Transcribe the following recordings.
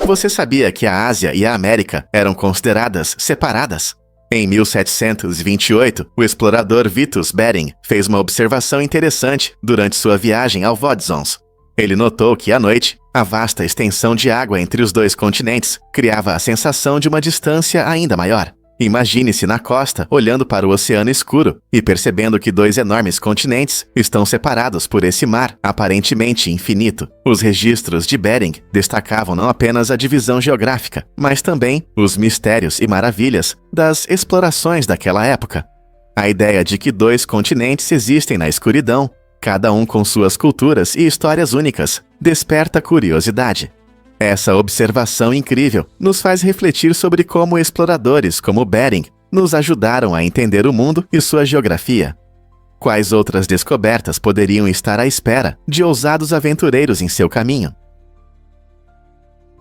Você sabia que a Ásia e a América eram consideradas separadas? Em 1728, o explorador Vitus Bering fez uma observação interessante durante sua viagem ao Vodzons. Ele notou que, à noite, a vasta extensão de água entre os dois continentes criava a sensação de uma distância ainda maior. Imagine-se na costa, olhando para o oceano escuro e percebendo que dois enormes continentes estão separados por esse mar aparentemente infinito. Os registros de Bering destacavam não apenas a divisão geográfica, mas também os mistérios e maravilhas das explorações daquela época. A ideia de que dois continentes existem na escuridão, cada um com suas culturas e histórias únicas, desperta curiosidade. Essa observação incrível nos faz refletir sobre como exploradores como Bering nos ajudaram a entender o mundo e sua geografia. Quais outras descobertas poderiam estar à espera de ousados aventureiros em seu caminho?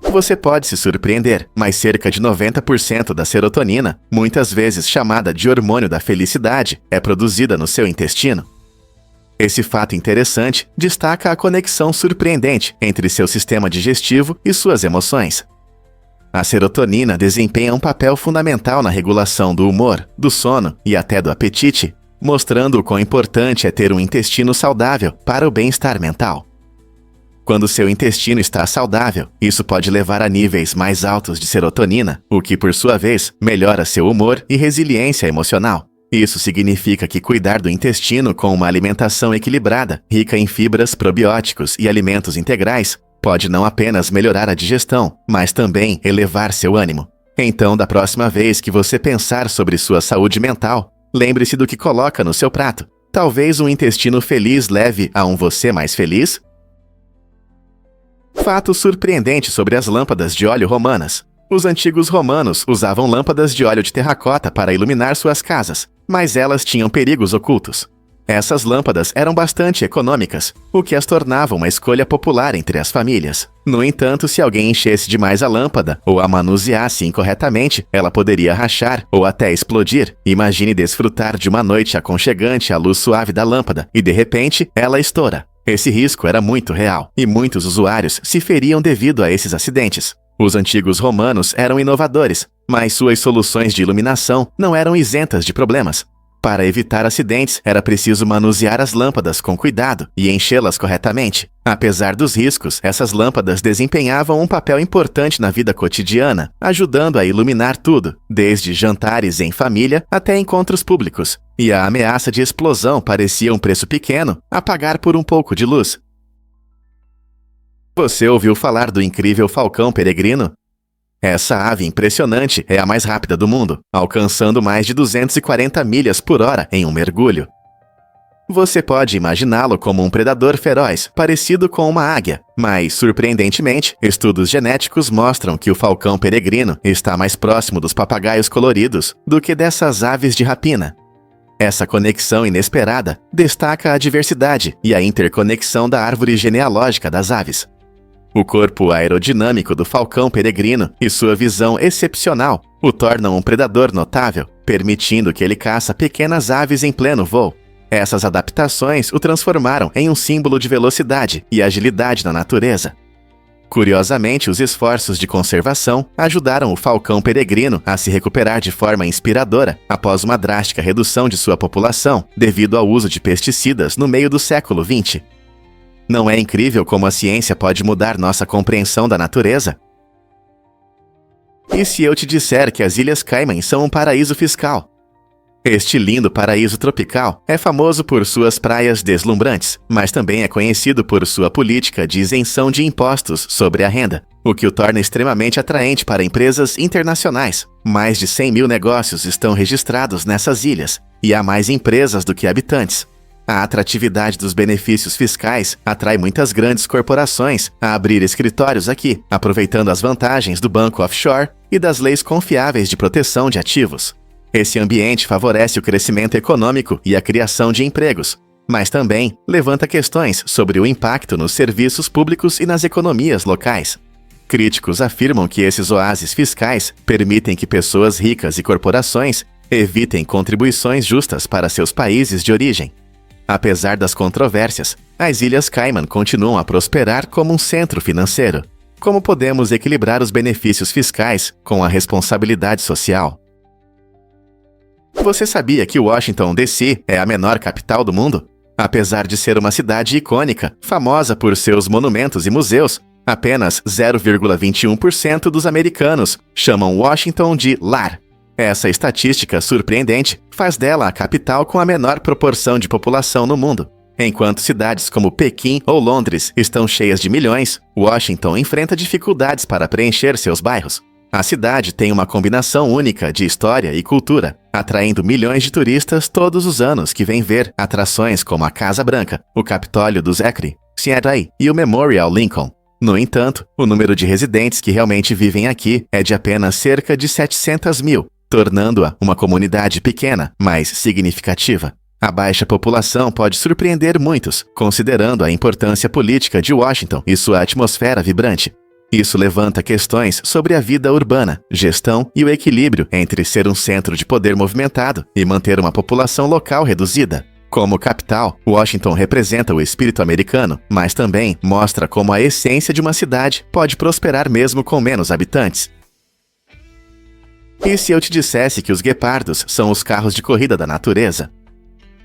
Você pode se surpreender, mas cerca de 90% da serotonina, muitas vezes chamada de hormônio da felicidade, é produzida no seu intestino. Esse fato interessante destaca a conexão surpreendente entre seu sistema digestivo e suas emoções. A serotonina desempenha um papel fundamental na regulação do humor, do sono e até do apetite, mostrando o quão importante é ter um intestino saudável para o bem-estar mental. Quando seu intestino está saudável, isso pode levar a níveis mais altos de serotonina, o que, por sua vez, melhora seu humor e resiliência emocional. Isso significa que cuidar do intestino com uma alimentação equilibrada, rica em fibras, probióticos e alimentos integrais, pode não apenas melhorar a digestão, mas também elevar seu ânimo. Então, da próxima vez que você pensar sobre sua saúde mental, lembre-se do que coloca no seu prato. Talvez um intestino feliz leve a um você mais feliz? Fato surpreendente sobre as lâmpadas de óleo romanas. Os antigos romanos usavam lâmpadas de óleo de terracota para iluminar suas casas, mas elas tinham perigos ocultos. Essas lâmpadas eram bastante econômicas, o que as tornava uma escolha popular entre as famílias. No entanto, se alguém enchesse demais a lâmpada ou a manuseasse incorretamente, ela poderia rachar ou até explodir. Imagine desfrutar de uma noite aconchegante à luz suave da lâmpada e, de repente, ela estoura. Esse risco era muito real, e muitos usuários se feriam devido a esses acidentes. Os antigos romanos eram inovadores, mas suas soluções de iluminação não eram isentas de problemas. Para evitar acidentes, era preciso manusear as lâmpadas com cuidado e enchê-las corretamente. Apesar dos riscos, essas lâmpadas desempenhavam um papel importante na vida cotidiana, ajudando a iluminar tudo, desde jantares em família até encontros públicos. E a ameaça de explosão parecia um preço pequeno a pagar por um pouco de luz. Você ouviu falar do incrível falcão peregrino? Essa ave impressionante é a mais rápida do mundo, alcançando mais de 240 milhas por hora em um mergulho. Você pode imaginá-lo como um predador feroz, parecido com uma águia, mas, surpreendentemente, estudos genéticos mostram que o falcão peregrino está mais próximo dos papagaios coloridos do que dessas aves de rapina. Essa conexão inesperada destaca a diversidade e a interconexão da árvore genealógica das aves. O corpo aerodinâmico do falcão peregrino e sua visão excepcional o tornam um predador notável, permitindo que ele caça pequenas aves em pleno voo. Essas adaptações o transformaram em um símbolo de velocidade e agilidade na natureza. Curiosamente, os esforços de conservação ajudaram o falcão peregrino a se recuperar de forma inspiradora após uma drástica redução de sua população devido ao uso de pesticidas no meio do século XX. Não é incrível como a ciência pode mudar nossa compreensão da natureza? E se eu te disser que as Ilhas Cayman são um paraíso fiscal? Este lindo paraíso tropical é famoso por suas praias deslumbrantes, mas também é conhecido por sua política de isenção de impostos sobre a renda, o que o torna extremamente atraente para empresas internacionais. Mais de 100 mil negócios estão registrados nessas ilhas, e há mais empresas do que habitantes. A atratividade dos benefícios fiscais atrai muitas grandes corporações a abrir escritórios aqui, aproveitando as vantagens do banco offshore e das leis confiáveis de proteção de ativos. Esse ambiente favorece o crescimento econômico e a criação de empregos, mas também levanta questões sobre o impacto nos serviços públicos e nas economias locais. Críticos afirmam que esses oásis fiscais permitem que pessoas ricas e corporações evitem contribuições justas para seus países de origem. Apesar das controvérsias, as Ilhas Cayman continuam a prosperar como um centro financeiro. como podemos equilibrar os benefícios fiscais com a responsabilidade social. Você sabia que Washington, D.C. é a menor capital do mundo? Apesar de ser uma cidade icônica, famosa por seus monumentos e museus, apenas 0,21% dos americanos chamam Washington de lar. Essa estatística surpreendente faz dela a capital com a menor proporção de população no mundo. Enquanto cidades como Pequim ou Londres estão cheias de milhões, Washington enfrenta dificuldades para preencher seus bairros. A cidade tem uma combinação única de história e cultura, atraindo milhões de turistas todos os anos que vêm ver atrações como a Casa Branca, o Capitólio do Zachary, Seattle e o Memorial Lincoln. No entanto, o número de residentes que realmente vivem aqui é de apenas cerca de 700 mil, tornando-a uma comunidade pequena, mas significativa. A baixa população pode surpreender muitos, considerando a importância política de Washington e sua atmosfera vibrante. Isso levanta questões sobre a vida urbana, gestão e o equilíbrio entre ser um centro de poder movimentado e manter uma população local reduzida. Como capital, Washington representa o espírito americano, mas também mostra como a essência de uma cidade pode prosperar mesmo com menos habitantes. E se eu te dissesse que os guepardos são os carros de corrida da natureza?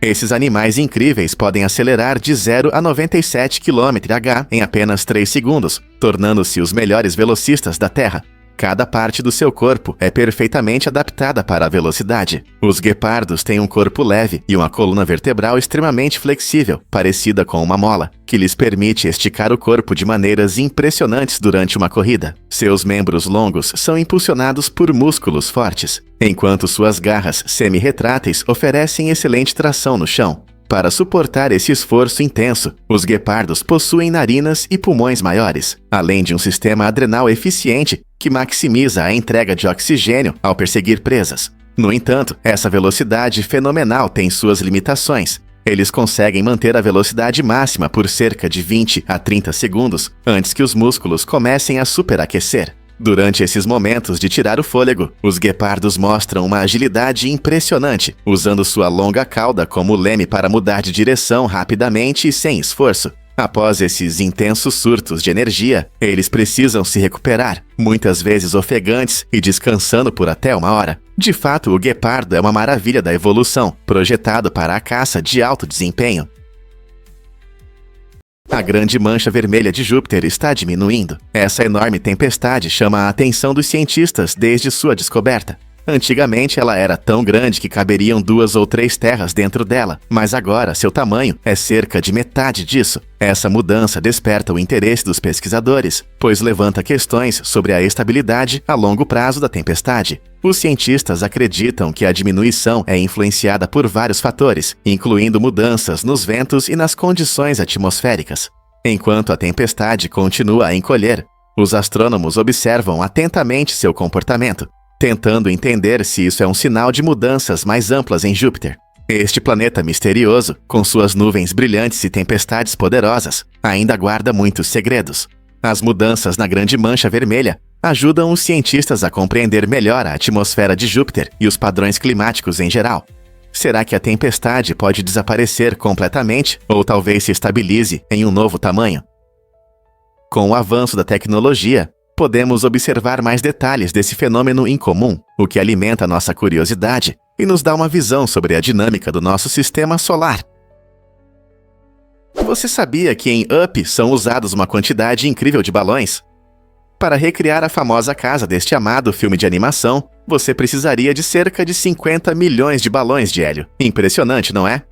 Esses animais incríveis podem acelerar de 0 a 97 km/h em apenas 3 segundos, tornando-se os melhores velocistas da Terra. Cada parte do seu corpo é perfeitamente adaptada para a velocidade. Os guepardos têm um corpo leve e uma coluna vertebral extremamente flexível, parecida com uma mola, que lhes permite esticar o corpo de maneiras impressionantes durante uma corrida. Seus membros longos são impulsionados por músculos fortes, enquanto suas garras semi-retráteis oferecem excelente tração no chão. Para suportar esse esforço intenso, os guepardos possuem narinas e pulmões maiores, além de um sistema adrenal eficiente que maximiza a entrega de oxigênio ao perseguir presas. No entanto, essa velocidade fenomenal tem suas limitações. Eles conseguem manter a velocidade máxima por cerca de 20 a 30 segundos antes que os músculos comecem a superaquecer. Durante esses momentos de tirar o fôlego, os guepardos mostram uma agilidade impressionante, usando sua longa cauda como leme para mudar de direção rapidamente e sem esforço. Após esses intensos surtos de energia, eles precisam se recuperar, muitas vezes ofegantes e descansando por até 1 hora. De fato, o guepardo é uma maravilha da evolução, projetado para a caça de alto desempenho. A grande mancha vermelha de Júpiter está diminuindo. Essa enorme tempestade chama a atenção dos cientistas desde sua descoberta. Antigamente ela era tão grande que caberiam 2 ou 3 terras dentro dela, mas agora seu tamanho é cerca de metade disso. Essa mudança desperta o interesse dos pesquisadores, pois levanta questões sobre a estabilidade a longo prazo da tempestade. Os cientistas acreditam que a diminuição é influenciada por vários fatores, incluindo mudanças nos ventos e nas condições atmosféricas. Enquanto a tempestade continua a encolher, os astrônomos observam atentamente seu comportamento, tentando entender se isso é um sinal de mudanças mais amplas em Júpiter. Este planeta misterioso, com suas nuvens brilhantes e tempestades poderosas, ainda guarda muitos segredos. As mudanças na Grande Mancha Vermelha ajudam os cientistas a compreender melhor a atmosfera de Júpiter e os padrões climáticos em geral. Será que a tempestade pode desaparecer completamente ou talvez se estabilize em um novo tamanho? Com o avanço da tecnologia, podemos observar mais detalhes desse fenômeno incomum, o que alimenta nossa curiosidade e nos dá uma visão sobre a dinâmica do nosso sistema solar. Você sabia que em Up são usados uma quantidade incrível de balões? Para recriar a famosa casa deste amado filme de animação, você precisaria de cerca de 50 milhões de balões de hélio. Impressionante, não é?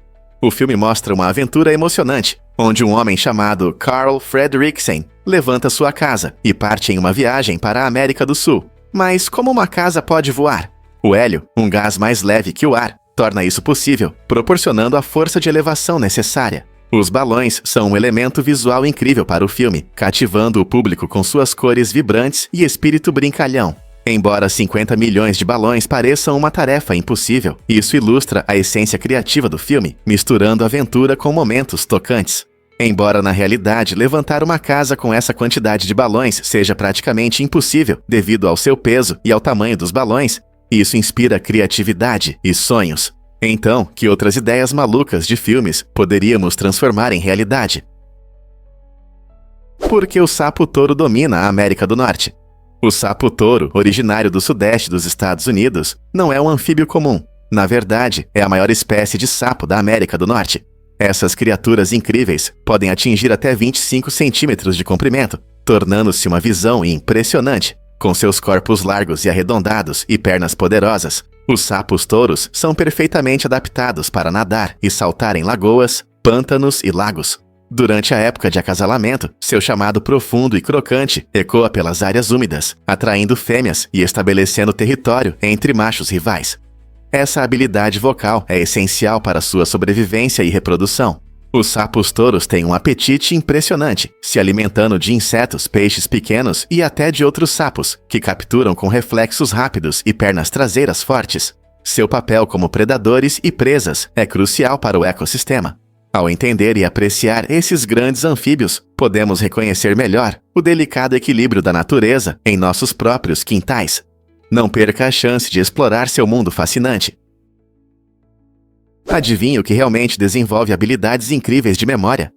O filme mostra uma aventura emocionante, onde um homem chamado Carl Fredricksen levanta sua casa e parte em uma viagem para a América do Sul. Mas como uma casa pode voar? O hélio, um gás mais leve que o ar, torna isso possível, proporcionando a força de elevação necessária. Os balões são um elemento visual incrível para o filme, cativando o público com suas cores vibrantes e espírito brincalhão. Embora 50 milhões de balões pareçam uma tarefa impossível, isso ilustra a essência criativa do filme, misturando aventura com momentos tocantes. Embora na realidade levantar uma casa com essa quantidade de balões seja praticamente impossível devido ao seu peso e ao tamanho dos balões, isso inspira criatividade e sonhos. Então, que outras ideias malucas de filmes poderíamos transformar em realidade? Porque o sapo-touro domina a América do Norte. O sapo-touro, originário do sudeste dos Estados Unidos, não é um anfíbio comum. Na verdade, é a maior espécie de sapo da América do Norte. Essas criaturas incríveis podem atingir até 25 centímetros de comprimento, tornando-se uma visão impressionante. Com seus corpos largos e arredondados e pernas poderosas, os sapos-touros são perfeitamente adaptados para nadar e saltar em lagoas, pântanos e lagos. Durante a época de acasalamento, seu chamado profundo e crocante ecoa pelas áreas úmidas, atraindo fêmeas e estabelecendo território entre machos rivais. Essa habilidade vocal é essencial para sua sobrevivência e reprodução. Os sapos-touros têm um apetite impressionante, se alimentando de insetos, peixes pequenos e até de outros sapos, que capturam com reflexos rápidos e pernas traseiras fortes. Seu papel como predadores e presas é crucial para o ecossistema. Ao entender e apreciar esses grandes anfíbios, podemos reconhecer melhor o delicado equilíbrio da natureza em nossos próprios quintais. Não perca a chance de explorar seu mundo fascinante. Adivinhe o que realmente desenvolve habilidades incríveis de memória?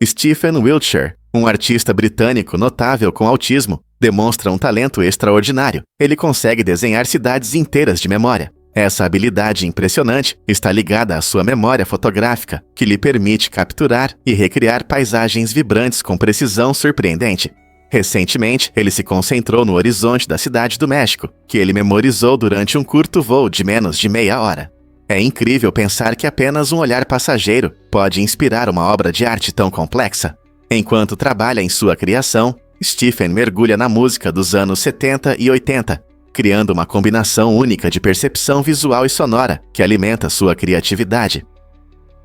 Stephen Wiltshire, um artista britânico notável com autismo, demonstra um talento extraordinário. Ele consegue desenhar cidades inteiras de memória. Essa habilidade impressionante está ligada à sua memória fotográfica, que lhe permite capturar e recriar paisagens vibrantes com precisão surpreendente. Recentemente, ele se concentrou no horizonte da cidade do México, que ele memorizou durante um curto voo de menos de meia hora. É incrível pensar que apenas um olhar passageiro pode inspirar uma obra de arte tão complexa. Enquanto trabalha em sua criação, Stephen mergulha na música dos anos 70 e 80, criando uma combinação única de percepção visual e sonora que alimenta sua criatividade.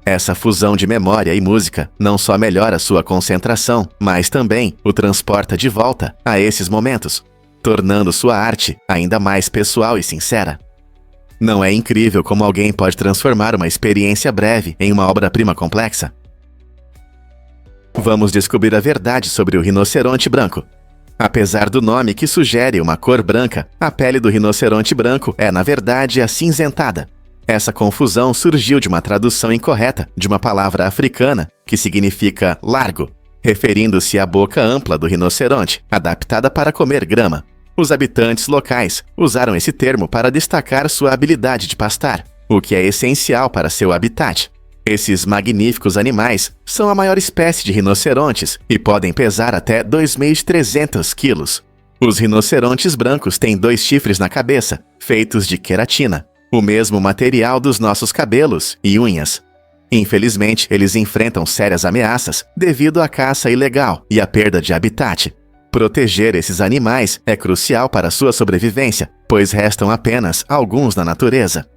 Essa fusão de memória e música não só melhora sua concentração, mas também o transporta de volta a esses momentos, tornando sua arte ainda mais pessoal e sincera. Não é incrível como alguém pode transformar uma experiência breve em uma obra-prima complexa? Vamos descobrir a verdade sobre o rinoceronte branco. Apesar do nome que sugere uma cor branca, a pele do rinoceronte branco é, na verdade, acinzentada. Essa confusão surgiu de uma tradução incorreta de uma palavra africana que significa largo, referindo-se à boca ampla do rinoceronte, adaptada para comer grama. Os habitantes locais usaram esse termo para destacar sua habilidade de pastar, o que é essencial para seu habitat. Esses magníficos animais são a maior espécie de rinocerontes e podem pesar até 2.300 quilos. Os rinocerontes brancos têm 2 chifres na cabeça, feitos de queratina, o mesmo material dos nossos cabelos e unhas. Infelizmente, eles enfrentam sérias ameaças devido à caça ilegal e à perda de habitat. Proteger esses animais é crucial para sua sobrevivência, pois restam apenas alguns na natureza.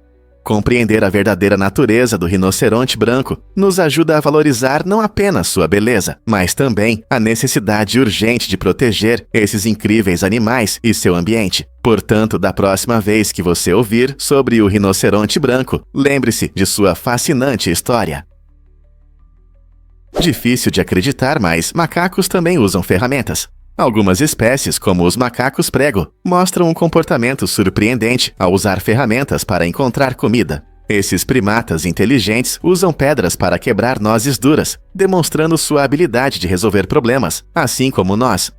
Compreender a verdadeira natureza do rinoceronte branco nos ajuda a valorizar não apenas sua beleza, mas também a necessidade urgente de proteger esses incríveis animais e seu ambiente. Portanto, da próxima vez que você ouvir sobre o rinoceronte branco, lembre-se de sua fascinante história. Difícil de acreditar, mas macacos também usam ferramentas. Algumas espécies, como os macacos prego, mostram um comportamento surpreendente ao usar ferramentas para encontrar comida. Esses primatas inteligentes usam pedras para quebrar nozes duras, demonstrando sua habilidade de resolver problemas, assim como nós.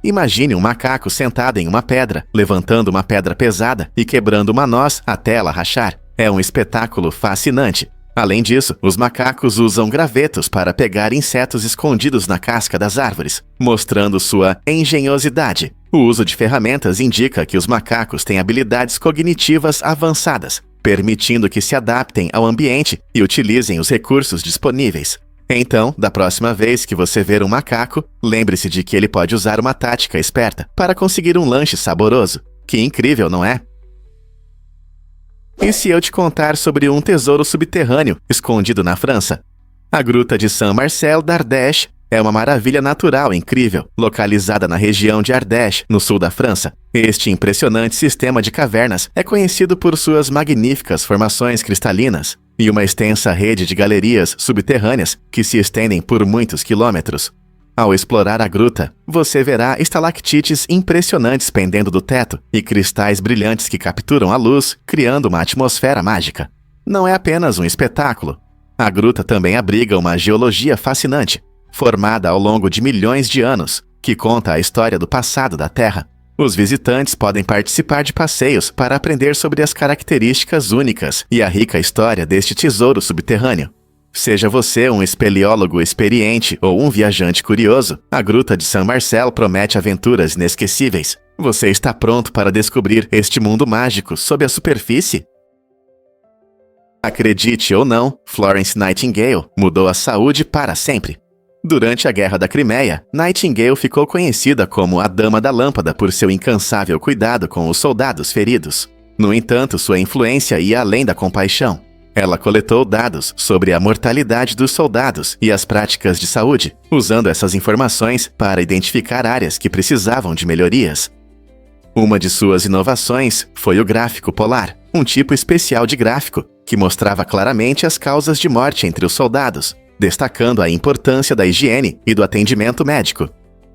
Imagine um macaco sentado em uma pedra, levantando uma pedra pesada e quebrando uma noz até ela rachar. É um espetáculo fascinante. Além disso, os macacos usam gravetos para pegar insetos escondidos na casca das árvores, mostrando sua engenhosidade. O uso de ferramentas indica que os macacos têm habilidades cognitivas avançadas, permitindo que se adaptem ao ambiente e utilizem os recursos disponíveis. Então, da próxima vez que você ver um macaco, lembre-se de que ele pode usar uma tática esperta para conseguir um lanche saboroso. Que incrível, não é? E se eu te contar sobre um tesouro subterrâneo escondido na França? A Gruta de Saint-Marcel d'Ardèche é uma maravilha natural incrível, localizada na região de Ardèche, no sul da França. Este impressionante sistema de cavernas é conhecido por suas magníficas formações cristalinas e uma extensa rede de galerias subterrâneas que se estendem por muitos quilômetros. Ao explorar a gruta, você verá estalactites impressionantes pendendo do teto e cristais brilhantes que capturam a luz, criando uma atmosfera mágica. Não é apenas um espetáculo. A gruta também abriga uma geologia fascinante, formada ao longo de milhões de anos. que conta a história do passado da Terra. Os visitantes podem participar de passeios para aprender sobre as características únicas e a rica história deste tesouro subterrâneo. Seja você um espeleólogo experiente ou um viajante curioso, a Gruta de San Marcel promete aventuras inesquecíveis. Você está pronto para descobrir este mundo mágico sob a superfície? Acredite ou não, Florence Nightingale mudou a saúde para sempre. Durante a Guerra da Crimeia, Nightingale ficou conhecida como a Dama da Lâmpada por seu incansável cuidado com os soldados feridos. No entanto, sua influência ia além da compaixão. Ela coletou dados sobre a mortalidade dos soldados e as práticas de saúde, usando essas informações para identificar áreas que precisavam de melhorias. Uma de suas inovações foi o gráfico polar, um tipo especial de gráfico que mostrava claramente as causas de morte entre os soldados, destacando a importância da higiene e do atendimento médico.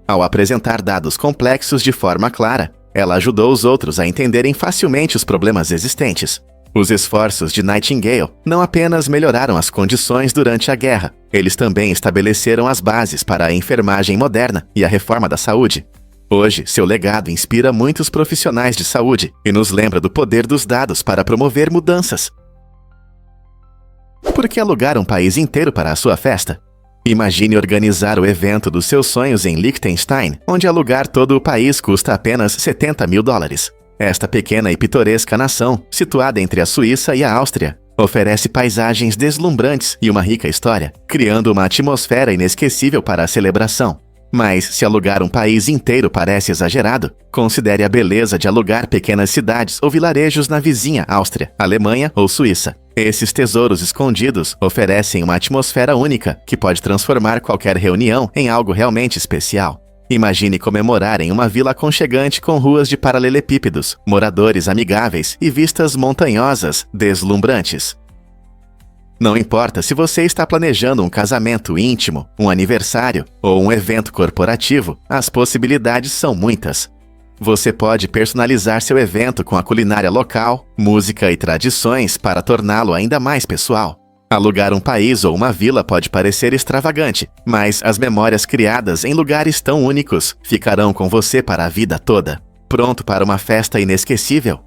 Ao apresentar dados complexos de forma clara, ela ajudou os outros a entenderem facilmente os problemas existentes. Os esforços de Nightingale não apenas melhoraram as condições durante a guerra, eles também estabeleceram as bases para a enfermagem moderna e a reforma da saúde. Hoje, seu legado inspira muitos profissionais de saúde e nos lembra do poder dos dados para promover mudanças. Por que alugar um país inteiro para a sua festa? Imagine organizar o evento dos seus sonhos em Liechtenstein, onde alugar todo o país custa apenas $70 mil. Esta pequena e pitoresca nação, situada entre a Suíça e a Áustria, oferece paisagens deslumbrantes e uma rica história, criando uma atmosfera inesquecível para a celebração. Mas, se alugar um país inteiro parece exagerado, considere a beleza de alugar pequenas cidades ou vilarejos na vizinha Áustria, Alemanha ou Suíça. Esses tesouros escondidos oferecem uma atmosfera única que pode transformar qualquer reunião em algo realmente especial. Imagine comemorar em uma vila aconchegante com ruas de paralelepípedos, moradores amigáveis e vistas montanhosas deslumbrantes. Não importa se você está planejando um casamento íntimo, um aniversário ou um evento corporativo, as possibilidades são muitas. Você pode personalizar seu evento com a culinária local, música e tradições para torná-lo ainda mais pessoal. Alugar um país ou uma vila pode parecer extravagante, mas as memórias criadas em lugares tão únicos ficarão com você para a vida toda. Pronto para uma festa inesquecível?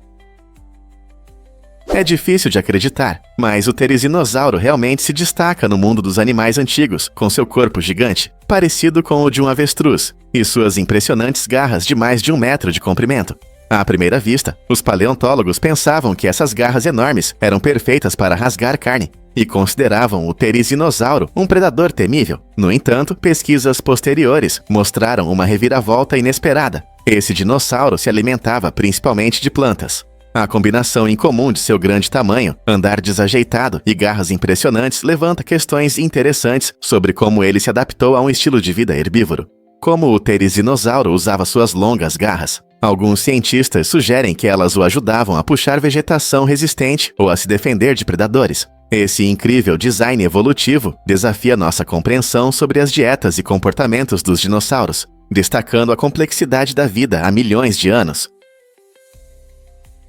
É difícil de acreditar, mas o Therizinosauro realmente se destaca no mundo dos animais antigos, com seu corpo gigante, parecido com o de um avestruz, e suas impressionantes garras de mais de 1 metro de comprimento. À primeira vista, os paleontólogos pensavam que essas garras enormes eram perfeitas para rasgar carne, e consideravam o Therizinosauro um predador temível. No entanto, pesquisas posteriores mostraram uma reviravolta inesperada. Esse dinossauro se alimentava principalmente de plantas. A combinação incomum de seu grande tamanho, andar desajeitado e garras impressionantes levanta questões interessantes sobre como ele se adaptou a um estilo de vida herbívoro. Como o Therizinosauro usava suas longas garras? Alguns cientistas sugerem que elas o ajudavam a puxar vegetação resistente ou a se defender de predadores. Esse incrível design evolutivo desafia nossa compreensão sobre as dietas e comportamentos dos dinossauros, destacando a complexidade da vida há milhões de anos.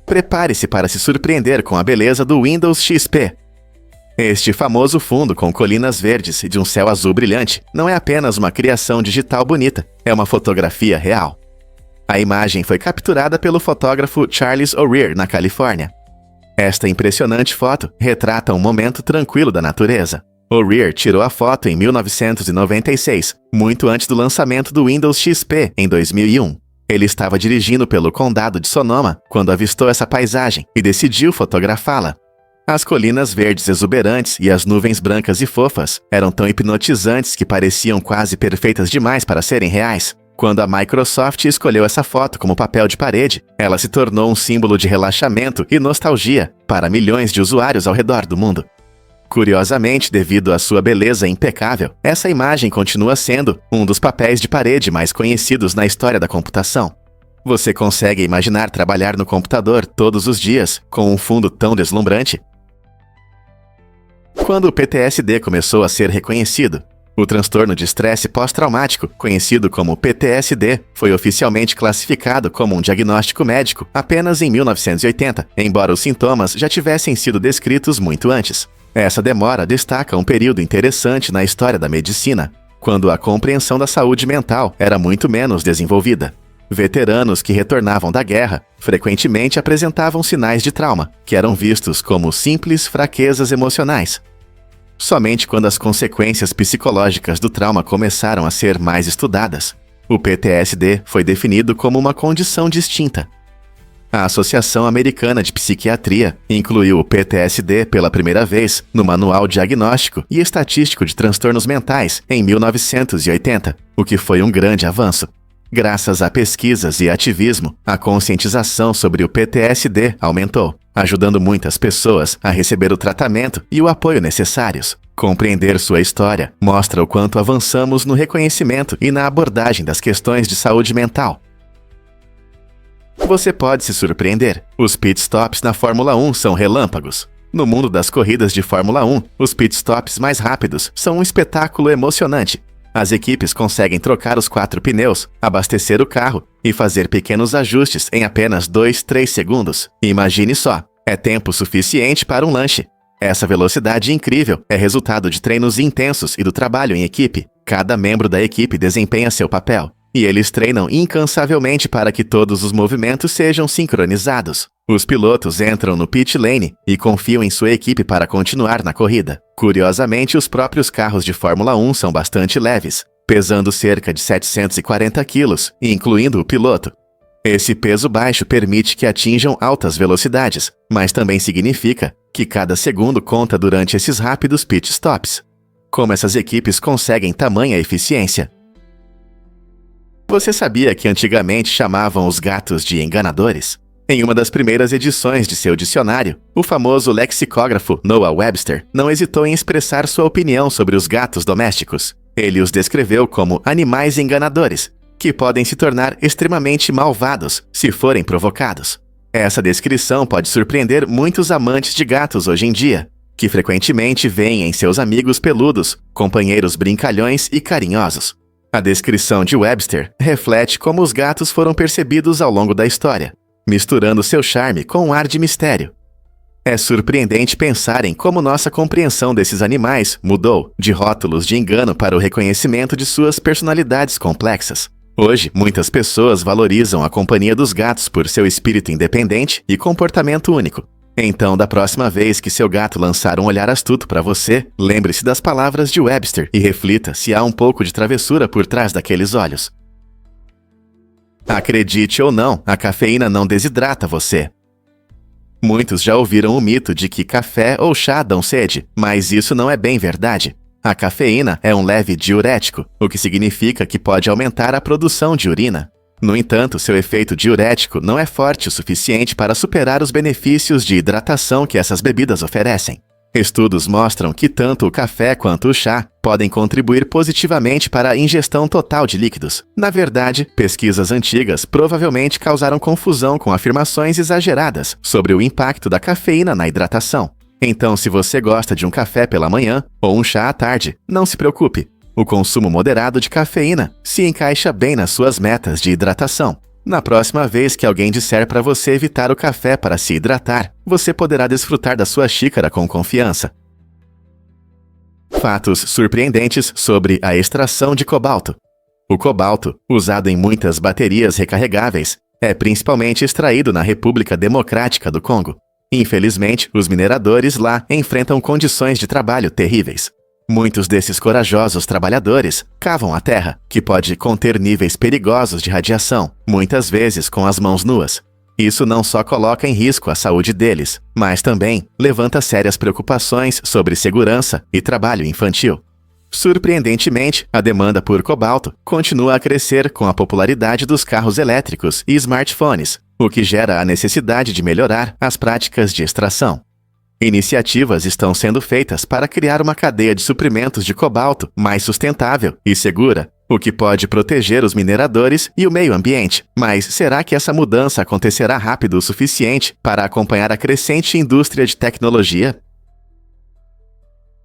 Prepare-se para se surpreender com a beleza do Windows XP. Este famoso fundo com colinas verdes e de um céu azul brilhante não é apenas uma criação digital bonita, é uma fotografia real. A imagem foi capturada pelo fotógrafo Charles O'Rear, na Califórnia. Esta impressionante foto retrata um momento tranquilo da natureza. O'Rear tirou a foto em 1996, muito antes do lançamento do Windows XP, em 2001. Ele estava dirigindo pelo condado de Sonoma quando avistou essa paisagem e decidiu fotografá-la. As colinas verdes exuberantes e as nuvens brancas e fofas eram tão hipnotizantes que pareciam quase perfeitas demais para serem reais. Quando a Microsoft escolheu essa foto como papel de parede, ela se tornou um símbolo de relaxamento e nostalgia para milhões de usuários ao redor do mundo. Curiosamente, devido à sua beleza impecável, essa imagem continua sendo um dos papéis de parede mais conhecidos na história da computação. Você consegue imaginar trabalhar no computador todos os dias com um fundo tão deslumbrante? Quando o PTSD começou a ser reconhecido, o transtorno de estresse pós-traumático, conhecido como PTSD, foi oficialmente classificado como um diagnóstico médico apenas em 1980, embora os sintomas já tivessem sido descritos muito antes. Essa demora destaca um período interessante na história da medicina. quando a compreensão da saúde mental era muito menos desenvolvida. Veteranos que retornavam da guerra frequentemente apresentavam sinais de trauma, que eram vistos como simples fraquezas emocionais. Somente quando as consequências psicológicas do trauma começaram a ser mais estudadas, o PTSD foi definido como uma condição distinta. A Associação Americana de Psiquiatria incluiu o PTSD pela primeira vez no Manual Diagnóstico e Estatístico de Transtornos Mentais em 1980, o que foi um grande avanço. Graças a pesquisas e ativismo, a conscientização sobre o PTSD aumentou, ajudando muitas pessoas a receber o tratamento e o apoio necessários. Compreender sua história mostra o quanto avançamos no reconhecimento e na abordagem das questões de saúde mental. Você pode se surpreender. Os pitstops na Fórmula 1 são relâmpagos. No mundo das corridas de Fórmula 1, os pitstops mais rápidos são um espetáculo emocionante. As equipes conseguem trocar os 4 pneus, abastecer o carro e fazer pequenos ajustes em apenas 2-3 segundos. Imagine só, é tempo suficiente para um lanche. Essa velocidade incrível é resultado de treinos intensos e do trabalho em equipe. Cada membro da equipe desempenha seu papel, e eles treinam incansavelmente para que todos os movimentos sejam sincronizados. Os pilotos entram no pit lane e confiam em sua equipe para continuar na corrida. Curiosamente, os próprios carros de Fórmula 1 são bastante leves, pesando cerca de 740 quilos, incluindo o piloto. Esse peso baixo permite que atinjam altas velocidades, mas também significa que cada segundo conta durante esses rápidos pit stops. Como essas equipes conseguem tamanha eficiência? Você sabia que antigamente chamavam os gatos de enganadores? Em uma das primeiras edições de seu dicionário, o famoso lexicógrafo Noah Webster não hesitou em expressar sua opinião sobre os gatos domésticos. Ele os descreveu como animais enganadores, que podem se tornar extremamente malvados se forem provocados. Essa descrição pode surpreender muitos amantes de gatos hoje em dia, que frequentemente veem em seus amigos peludos companheiros brincalhões e carinhosos. A descrição de Webster reflete como os gatos foram percebidos ao longo da história, misturando seu charme com um ar de mistério. É surpreendente pensar em como nossa compreensão desses animais mudou de rótulos de engano para o reconhecimento de suas personalidades complexas. Hoje, muitas pessoas valorizam a companhia dos gatos por seu espírito independente e comportamento único. Então, da próxima vez que seu gato lançar um olhar astuto para você, lembre-se das palavras de Webster e reflita se há um pouco de travessura por trás daqueles olhos. Acredite ou não, a cafeína não desidrata você. Muitos já ouviram o mito de que café ou chá dão sede, mas isso não é bem verdade. A cafeína é um leve diurético, o que significa que pode aumentar a produção de urina. No entanto, seu efeito diurético não é forte o suficiente para superar os benefícios de hidratação que essas bebidas oferecem. Estudos mostram que tanto o café quanto o chá podem contribuir positivamente para a ingestão total de líquidos. Na verdade, pesquisas antigas provavelmente causaram confusão com afirmações exageradas sobre o impacto da cafeína na hidratação. Então, se você gosta de um café pela manhã ou um chá à tarde, não se preocupe. O consumo moderado de cafeína se encaixa bem nas suas metas de hidratação. Na próxima vez que alguém disser para você evitar o café para se hidratar, você poderá desfrutar da sua xícara com confiança. Fatos surpreendentes sobre a extração de cobalto. O cobalto, usado em muitas baterias recarregáveis, é principalmente extraído na República Democrática do Congo. Infelizmente, os mineradores lá enfrentam condições de trabalho terríveis. Muitos desses corajosos trabalhadores cavam a terra, que pode conter níveis perigosos de radiação, muitas vezes com as mãos nuas. Isso não só coloca em risco a saúde deles, mas também levanta sérias preocupações sobre segurança e trabalho infantil. Surpreendentemente, a demanda por cobalto continua a crescer com a popularidade dos carros elétricos e smartphones, o que gera a necessidade de melhorar as práticas de extração. Iniciativas estão sendo feitas para criar uma cadeia de suprimentos de cobalto mais sustentável e segura, o que pode proteger os mineradores e o meio ambiente. Mas será que essa mudança acontecerá rápido o suficiente para acompanhar a crescente indústria de tecnologia?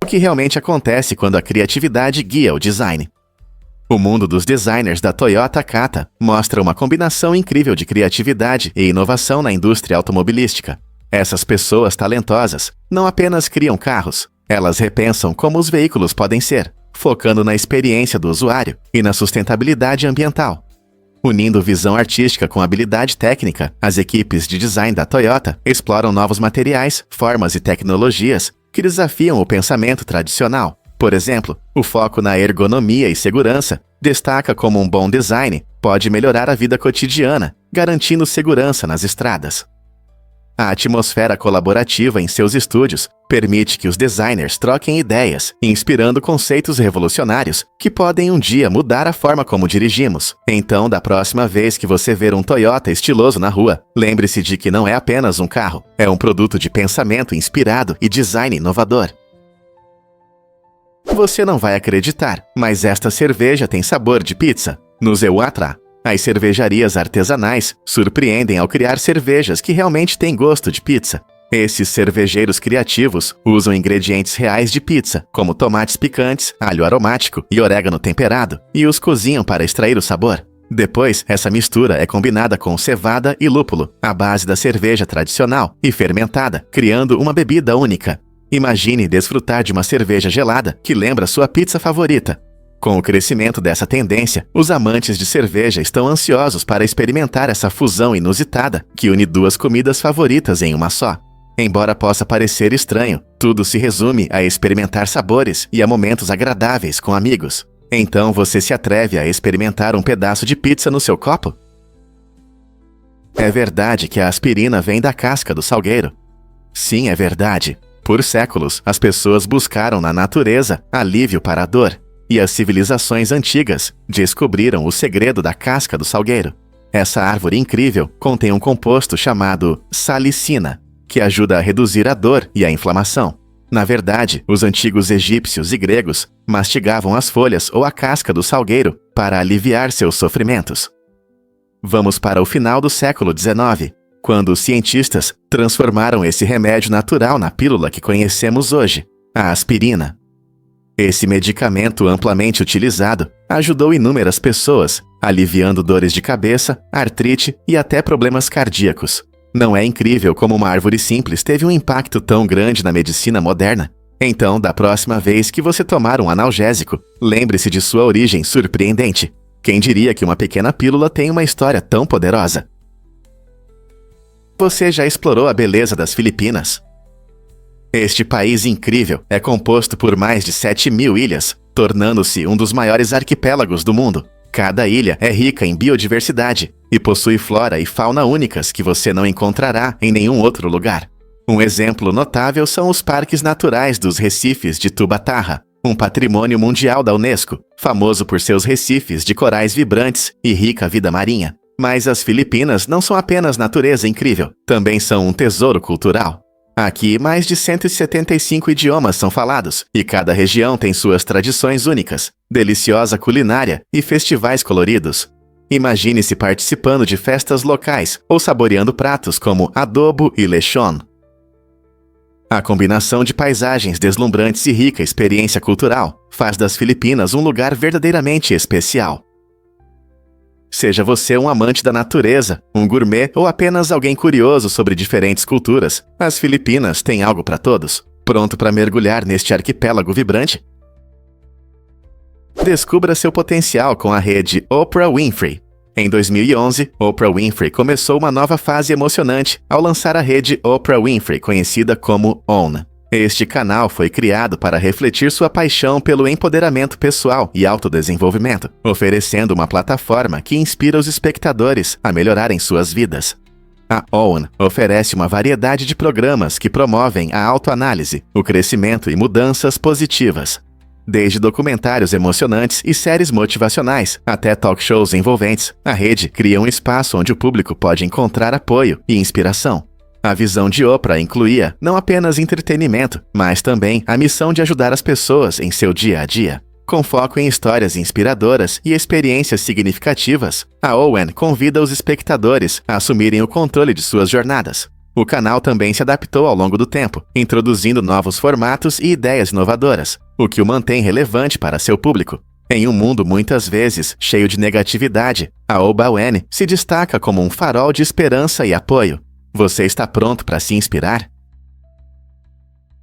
O que realmente acontece quando a criatividade guia o design? O mundo dos designers da Toyota Kata mostra uma combinação incrível de criatividade e inovação na indústria automobilística. Essas pessoas talentosas não apenas criam carros, elas repensam como os veículos podem ser, focando na experiência do usuário e na sustentabilidade ambiental. Unindo visão artística com habilidade técnica, as equipes de design da Toyota exploram novos materiais, formas e tecnologias que desafiam o pensamento tradicional. Por exemplo, o foco na ergonomia e segurança destaca como um bom design pode melhorar a vida cotidiana, garantindo segurança nas estradas. A atmosfera colaborativa em seus estúdios permite que os designers troquem ideias, inspirando conceitos revolucionários que podem um dia mudar a forma como dirigimos. Então, da próxima vez que você ver um Toyota estiloso na rua, lembre-se de que não é apenas um carro, é um produto de pensamento inspirado e design inovador. Você não vai acreditar, mas esta cerveja tem sabor de pizza. No Zeuatra, as cervejarias artesanais surpreendem ao criar cervejas que realmente têm gosto de pizza. Esses cervejeiros criativos usam ingredientes reais de pizza, como tomates picantes, alho aromático e orégano temperado, e os cozinham para extrair o sabor. Depois, essa mistura é combinada com cevada e lúpulo, a base da cerveja tradicional, e fermentada, criando uma bebida única. Imagine desfrutar de uma cerveja gelada que lembra sua pizza favorita. Com o crescimento dessa tendência, os amantes de cerveja estão ansiosos para experimentar essa fusão inusitada que une duas comidas favoritas em uma só. Embora possa parecer estranho, tudo se resume a experimentar sabores e a momentos agradáveis com amigos. Então você se atreve a experimentar um pedaço de pizza no seu copo? É verdade que a aspirina vem da casca do salgueiro. Sim, é verdade. Por séculos, as pessoas buscaram na natureza alívio para a dor. E as civilizações antigas descobriram o segredo da casca do salgueiro. Essa árvore incrível contém um composto chamado salicina, que ajuda a reduzir a dor e a inflamação. Na verdade, os antigos egípcios e gregos mastigavam as folhas ou a casca do salgueiro para aliviar seus sofrimentos. Vamos para o final do século XIX, quando os cientistas transformaram esse remédio natural na pílula que conhecemos hoje, a aspirina. Esse medicamento amplamente utilizado ajudou inúmeras pessoas, aliviando dores de cabeça, artrite e até problemas cardíacos. Não é incrível como uma árvore simples teve um impacto tão grande na medicina moderna? Então, da próxima vez que você tomar um analgésico, lembre-se de sua origem surpreendente. Quem diria que uma pequena pílula tem uma história tão poderosa? Você já explorou a beleza das Filipinas? Este país incrível é composto por mais de 7.000 ilhas, tornando-se um dos maiores arquipélagos do mundo. Cada ilha é rica em biodiversidade e possui flora e fauna únicas que você não encontrará em nenhum outro lugar. Um exemplo notável são os parques naturais dos recifes de Tuba-Tarra, um patrimônio mundial da Unesco, famoso por seus recifes de corais vibrantes e rica vida marinha. Mas as Filipinas não são apenas natureza incrível, também são um tesouro cultural. Aqui, mais de 175 idiomas são falados, e cada região tem suas tradições únicas, deliciosa culinária e festivais coloridos. Imagine-se participando de festas locais ou saboreando pratos como adobo e lechon. A combinação de paisagens deslumbrantes e rica experiência cultural faz das Filipinas um lugar verdadeiramente especial. Seja você um amante da natureza, um gourmet ou apenas alguém curioso sobre diferentes culturas, as Filipinas têm algo para todos. Pronto para mergulhar neste arquipélago vibrante? Descubra seu potencial com a rede Oprah Winfrey. Em 2011, Oprah Winfrey começou uma nova fase emocionante ao lançar a rede Oprah Winfrey, conhecida como OWN. Este canal foi criado para refletir sua paixão pelo empoderamento pessoal e autodesenvolvimento, oferecendo uma plataforma que inspira os espectadores a melhorarem suas vidas. A OWN oferece uma variedade de programas que promovem a autoanálise, o crescimento e mudanças positivas. Desde documentários emocionantes e séries motivacionais até talk shows envolventes, a rede cria um espaço onde o público pode encontrar apoio e inspiração. A visão de Oprah incluía não apenas entretenimento, mas também a missão de ajudar as pessoas em seu dia a dia. Com foco em histórias inspiradoras e experiências significativas, a OWN convida os espectadores a assumirem o controle de suas jornadas. O canal também se adaptou ao longo do tempo, introduzindo novos formatos e ideias inovadoras, o que o mantém relevante para seu público. Em um mundo muitas vezes cheio de negatividade, a OWN se destaca como um farol de esperança e apoio. Você está pronto para se inspirar?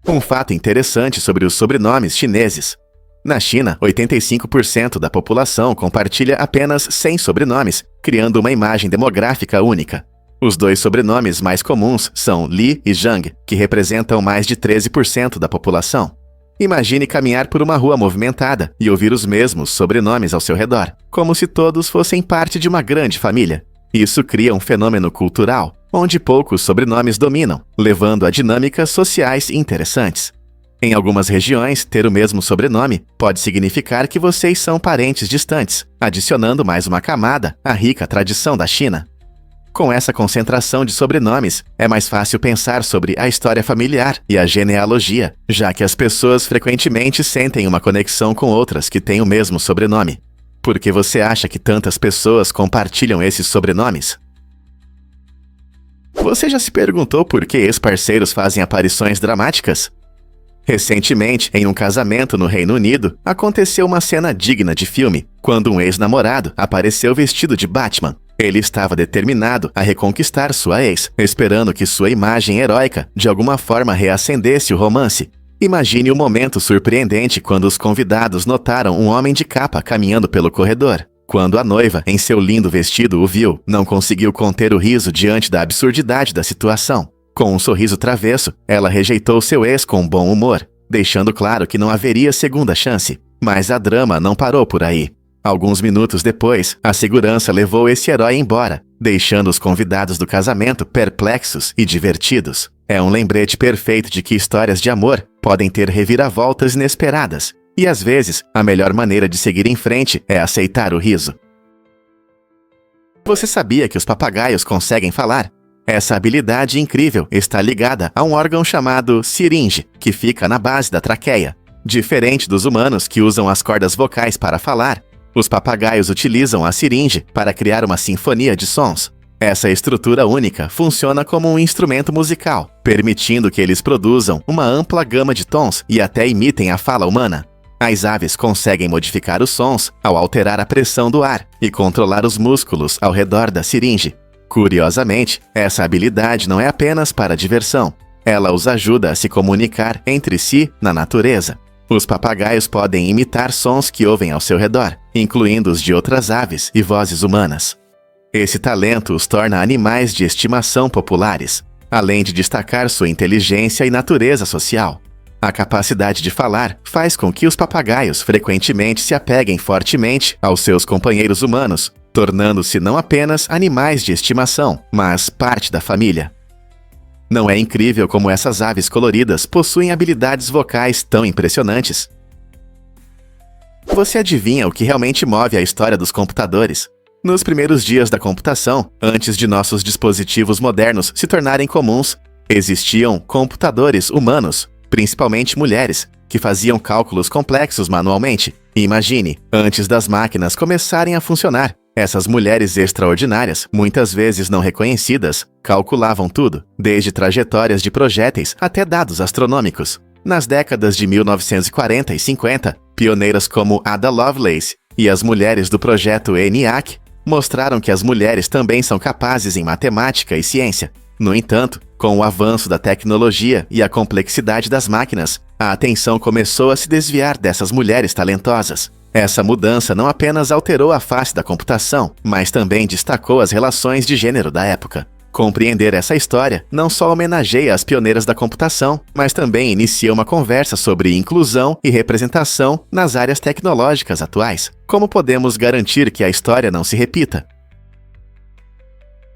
Um fato interessante sobre os sobrenomes chineses. Na China, 85% da população compartilha apenas 100 sobrenomes, criando uma imagem demográfica única. Os 2 sobrenomes mais comuns são Li e Zhang, que representam mais de 13% da população. Imagine caminhar por uma rua movimentada e ouvir os mesmos sobrenomes ao seu redor, como se todos fossem parte de uma grande família. Isso cria um fenômeno cultural, onde poucos sobrenomes dominam, levando a dinâmicas sociais interessantes. Em algumas regiões, ter o mesmo sobrenome pode significar que vocês são parentes distantes, adicionando mais uma camada à rica tradição da China. Com essa concentração de sobrenomes, é mais fácil pensar sobre a história familiar e a genealogia, já que as pessoas frequentemente sentem uma conexão com outras que têm o mesmo sobrenome. Por que você acha que tantas pessoas compartilham esses sobrenomes? Você já se perguntou por que ex-parceiros fazem aparições dramáticas? Recentemente, em um casamento no Reino Unido, aconteceu uma cena digna de filme, quando um ex-namorado apareceu vestido de Batman. Ele estava determinado a reconquistar sua ex, esperando que sua imagem heróica de alguma forma reacendesse o romance. Imagine o momento surpreendente quando os convidados notaram um homem de capa caminhando pelo corredor. Quando a noiva, em seu lindo vestido, o viu, não conseguiu conter o riso diante da absurdidade da situação. Com um sorriso travesso, ela rejeitou seu ex com bom humor, deixando claro que não haveria segunda chance. Mas a drama não parou por aí. Alguns minutos depois, a segurança levou esse herói embora, deixando os convidados do casamento perplexos e divertidos. É um lembrete perfeito de que histórias de amor podem ter reviravoltas inesperadas, e às vezes, a melhor maneira de seguir em frente é aceitar o riso. Você sabia que os papagaios conseguem falar? Essa habilidade incrível está ligada a um órgão chamado siringe, que fica na base da traqueia. Diferente dos humanos que usam as cordas vocais para falar, os papagaios utilizam a siringe para criar uma sinfonia de sons. Essa estrutura única funciona como um instrumento musical, permitindo que eles produzam uma ampla gama de tons e até imitem a fala humana. As aves conseguem modificar os sons ao alterar a pressão do ar e controlar os músculos ao redor da siringe. Curiosamente, essa habilidade não é apenas para diversão. Ela os ajuda a se comunicar entre si na natureza. Os papagaios podem imitar sons que ouvem ao seu redor, incluindo os de outras aves e vozes humanas. Esse talento os torna animais de estimação populares, além de destacar sua inteligência e natureza social. A capacidade de falar faz com que os papagaios frequentemente se apeguem fortemente aos seus companheiros humanos, tornando-se não apenas animais de estimação, mas parte da família. Não é incrível como essas aves coloridas possuem habilidades vocais tão impressionantes? Você adivinha o que realmente move a história dos computadores? Nos primeiros dias da computação, antes de nossos dispositivos modernos se tornarem comuns, existiam computadores humanos, principalmente mulheres, que faziam cálculos complexos manualmente. E imagine, antes das máquinas começarem a funcionar, essas mulheres extraordinárias, muitas vezes não reconhecidas, calculavam tudo, desde trajetórias de projéteis até dados astronômicos. Nas décadas de 1940 e 50, pioneiras como Ada Lovelace e as mulheres do projeto ENIAC mostraram que as mulheres também são capazes em matemática e ciência. No entanto, com o avanço da tecnologia e a complexidade das máquinas, a atenção começou a se desviar dessas mulheres talentosas. Essa mudança não apenas alterou a face da computação, mas também destacou as relações de gênero da época. Compreender essa história não só homenageia as pioneiras da computação, mas também inicia uma conversa sobre inclusão e representação nas áreas tecnológicas atuais. Como podemos garantir que a história não se repita?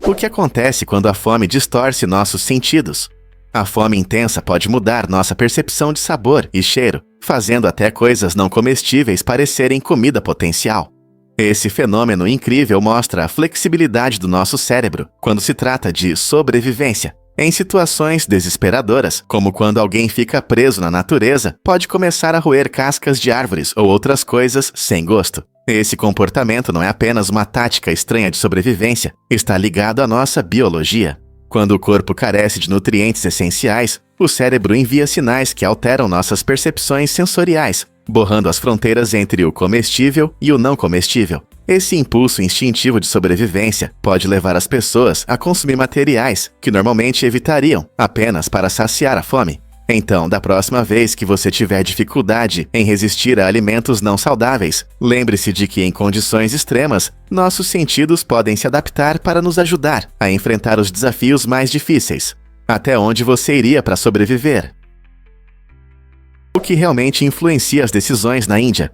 O que acontece quando a fome distorce nossos sentidos? A fome intensa pode mudar nossa percepção de sabor e cheiro, fazendo até coisas não comestíveis parecerem comida potencial. Esse fenômeno incrível mostra a flexibilidade do nosso cérebro quando se trata de sobrevivência. Em situações desesperadoras, como quando alguém fica preso na natureza, pode começar a roer cascas de árvores ou outras coisas sem gosto. Esse comportamento não é apenas uma tática estranha de sobrevivência, está ligado à nossa biologia. Quando o corpo carece de nutrientes essenciais, o cérebro envia sinais que alteram nossas percepções sensoriais, borrando as fronteiras entre o comestível e o não comestível. Esse impulso instintivo de sobrevivência pode levar as pessoas a consumir materiais que normalmente evitariam, apenas para saciar a fome. Então, da próxima vez que você tiver dificuldade em resistir a alimentos não saudáveis, lembre-se de que em condições extremas, nossos sentidos podem se adaptar para nos ajudar a enfrentar os desafios mais difíceis. Até onde você iria para sobreviver? O que realmente influencia as decisões na Índia?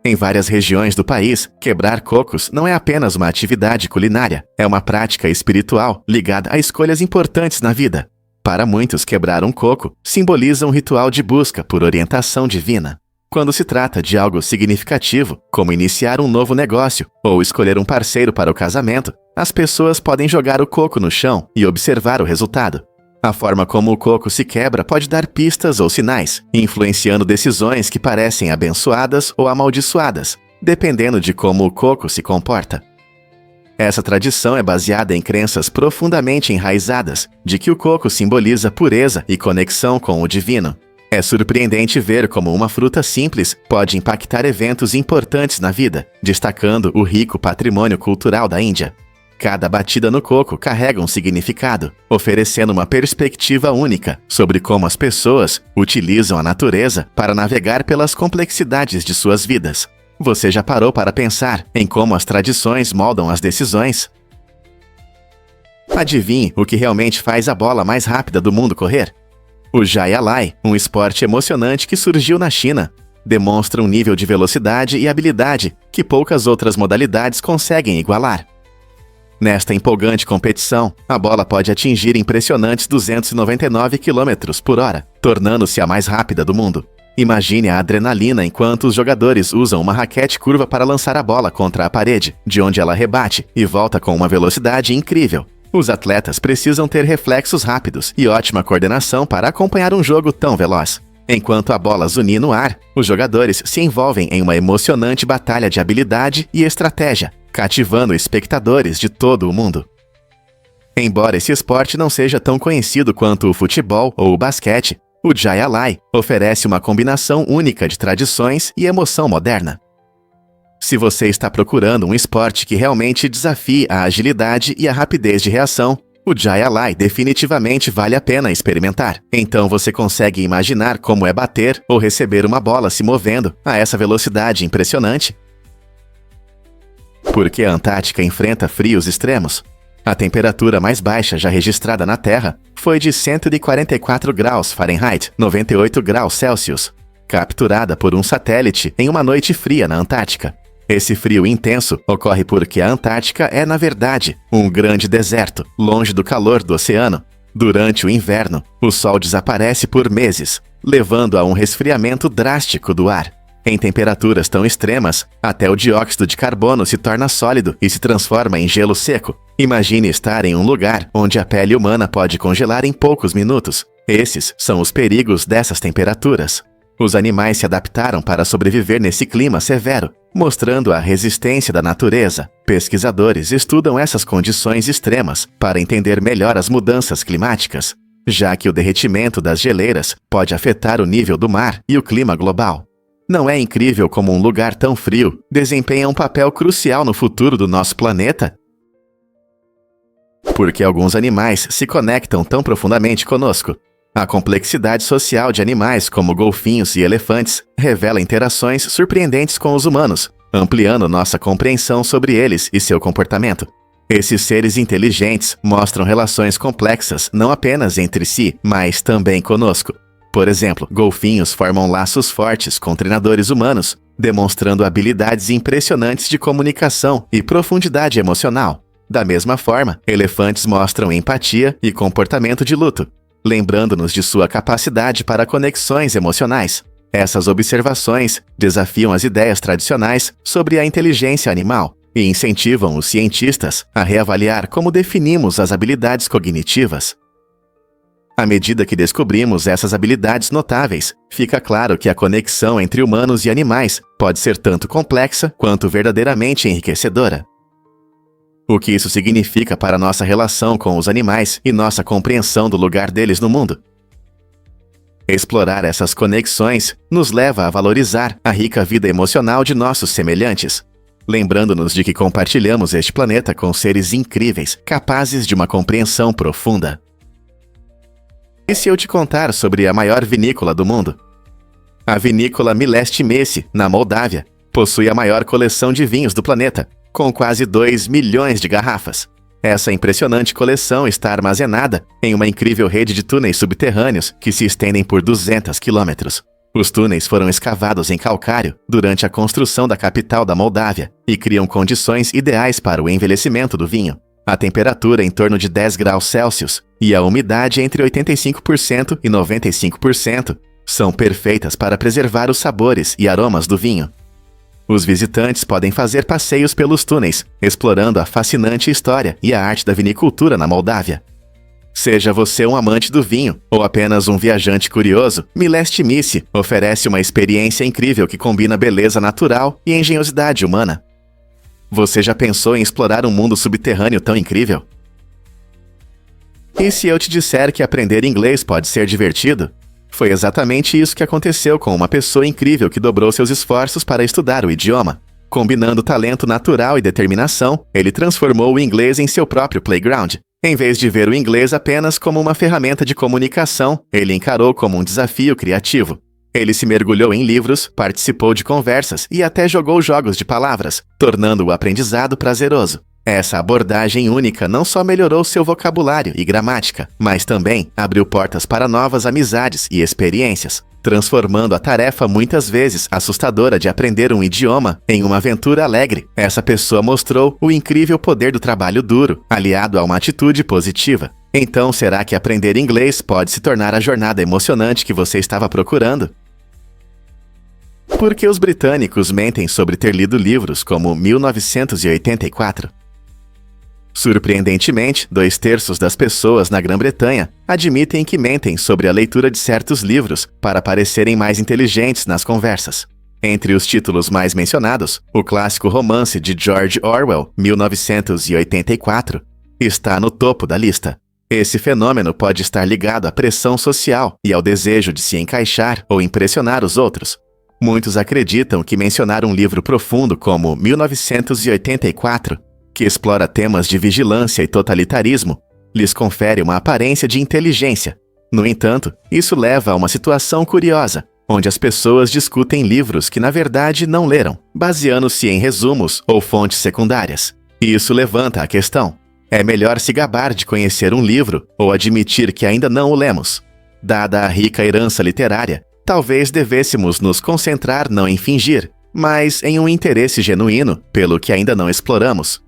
Em várias regiões do país, quebrar cocos não é apenas uma atividade culinária, é uma prática espiritual ligada a escolhas importantes na vida. Para muitos, quebrar um coco simboliza um ritual de busca por orientação divina. Quando se trata de algo significativo, como iniciar um novo negócio ou escolher um parceiro para o casamento, as pessoas podem jogar o coco no chão e observar o resultado. A forma como o coco se quebra pode dar pistas ou sinais, influenciando decisões que parecem abençoadas ou amaldiçoadas, dependendo de como o coco se comporta. Essa tradição é baseada em crenças profundamente enraizadas de que o coco simboliza pureza e conexão com o divino. É surpreendente ver como uma fruta simples pode impactar eventos importantes na vida, destacando o rico patrimônio cultural da Índia. Cada batida no coco carrega um significado, oferecendo uma perspectiva única sobre como as pessoas utilizam a natureza para navegar pelas complexidades de suas vidas. Você já parou para pensar em como as tradições moldam as decisões? Adivinhe o que realmente faz a bola mais rápida do mundo correr? O Jai Alai, um esporte emocionante que surgiu na China, demonstra um nível de velocidade e habilidade que poucas outras modalidades conseguem igualar. Nesta empolgante competição, a bola pode atingir impressionantes 299 km/h, tornando-se a mais rápida do mundo. Imagine a adrenalina enquanto os jogadores usam uma raquete curva para lançar a bola contra a parede, de onde ela rebate e volta com uma velocidade incrível. Os atletas precisam ter reflexos rápidos e ótima coordenação para acompanhar um jogo tão veloz. Enquanto a bola zuni no ar, os jogadores se envolvem em uma emocionante batalha de habilidade e estratégia, cativando espectadores de todo o mundo. Embora esse esporte não seja tão conhecido quanto o futebol ou o basquete, o Jai Alai oferece uma combinação única de tradições e emoção moderna. Se você está procurando um esporte que realmente desafie a agilidade e a rapidez de reação, o Jai Alai definitivamente vale a pena experimentar. Então você consegue imaginar como é bater ou receber uma bola se movendo a essa velocidade impressionante? Por que a Antártica enfrenta frios extremos? A temperatura mais baixa já registrada na Terra foi de 144 graus Fahrenheit, 98 graus Celsius, capturada por um satélite em uma noite fria na Antártica. Esse frio intenso ocorre porque a Antártica é, na verdade, um grande deserto, longe do calor do oceano. Durante o inverno, o sol desaparece por meses, levando a um resfriamento drástico do ar. Em temperaturas tão extremas, até o dióxido de carbono se torna sólido e se transforma em gelo seco. Imagine estar em um lugar onde a pele humana pode congelar em poucos minutos. Esses são os perigos dessas temperaturas. Os animais se adaptaram para sobreviver nesse clima severo, mostrando a resistência da natureza. Pesquisadores estudam essas condições extremas para entender melhor as mudanças climáticas, já que o derretimento das geleiras pode afetar o nível do mar e o clima global. Não é incrível como um lugar tão frio desempenha um papel crucial no futuro do nosso planeta? Porque alguns animais se conectam tão profundamente conosco. A complexidade social de animais como golfinhos e elefantes revela interações surpreendentes com os humanos, ampliando nossa compreensão sobre eles e seu comportamento. Esses seres inteligentes mostram relações complexas não apenas entre si, mas também conosco. Por exemplo, golfinhos formam laços fortes com treinadores humanos, demonstrando habilidades impressionantes de comunicação e profundidade emocional. Da mesma forma, elefantes mostram empatia e comportamento de luto, lembrando-nos de sua capacidade para conexões emocionais. Essas observações desafiam as ideias tradicionais sobre a inteligência animal e incentivam os cientistas a reavaliar como definimos as habilidades cognitivas. À medida que descobrimos essas habilidades notáveis, fica claro que a conexão entre humanos e animais pode ser tanto complexa quanto verdadeiramente enriquecedora. O que isso significa para nossa relação com os animais e nossa compreensão do lugar deles no mundo? Explorar essas conexões nos leva a valorizar a rica vida emocional de nossos semelhantes, lembrando-nos de que compartilhamos este planeta com seres incríveis, capazes de uma compreensão profunda. E se eu te contar sobre a maior vinícola do mundo? A vinícola Mileste Messe, na Moldávia, possui a maior coleção de vinhos do planeta, com quase 2 milhões de garrafas. Essa impressionante coleção está armazenada em uma incrível rede de túneis subterrâneos que se estendem por 200 quilômetros. Os túneis foram escavados em calcário durante a construção da capital da Moldávia e criam condições ideais para o envelhecimento do vinho. A temperatura em torno de 10 graus Celsius e a umidade entre 85% e 95% são perfeitas para preservar os sabores e aromas do vinho. Os visitantes podem fazer passeios pelos túneis, explorando a fascinante história e a arte da vinicultura na Moldávia. Seja você um amante do vinho ou apenas um viajante curioso, Mileste Messe oferece uma experiência incrível que combina beleza natural e engenhosidade humana. Você já pensou em explorar um mundo subterrâneo tão incrível? E se eu te disser que aprender inglês pode ser divertido? Foi exatamente isso que aconteceu com uma pessoa incrível que dobrou seus esforços para estudar o idioma. Combinando talento natural e determinação, ele transformou o inglês em seu próprio playground. Em vez de ver o inglês apenas como uma ferramenta de comunicação, ele encarou como um desafio criativo. Ele se mergulhou em livros, participou de conversas e até jogou jogos de palavras, tornando o aprendizado prazeroso. Essa abordagem única não só melhorou seu vocabulário e gramática, mas também abriu portas para novas amizades e experiências, transformando a tarefa muitas vezes assustadora de aprender um idioma em uma aventura alegre. Essa pessoa mostrou o incrível poder do trabalho duro, aliado a uma atitude positiva. Então, será que aprender inglês pode se tornar a jornada emocionante que você estava procurando? Por que os britânicos mentem sobre ter lido livros como 1984? Surpreendentemente, 2/3 das pessoas na Grã-Bretanha admitem que mentem sobre a leitura de certos livros para parecerem mais inteligentes nas conversas. Entre os títulos mais mencionados, o clássico romance de George Orwell, 1984, está no topo da lista. Esse fenômeno pode estar ligado à pressão social e ao desejo de se encaixar ou impressionar os outros. Muitos acreditam que mencionar um livro profundo como 1984, que explora temas de vigilância e totalitarismo, lhes confere uma aparência de inteligência. No entanto, isso leva a uma situação curiosa, onde as pessoas discutem livros que na verdade não leram, baseando-se em resumos ou fontes secundárias. E isso levanta a questão: é melhor se gabar de conhecer um livro ou admitir que ainda não o lemos? Dada a rica herança literária, talvez devêssemos nos concentrar não em fingir, mas em um interesse genuíno pelo que ainda não exploramos.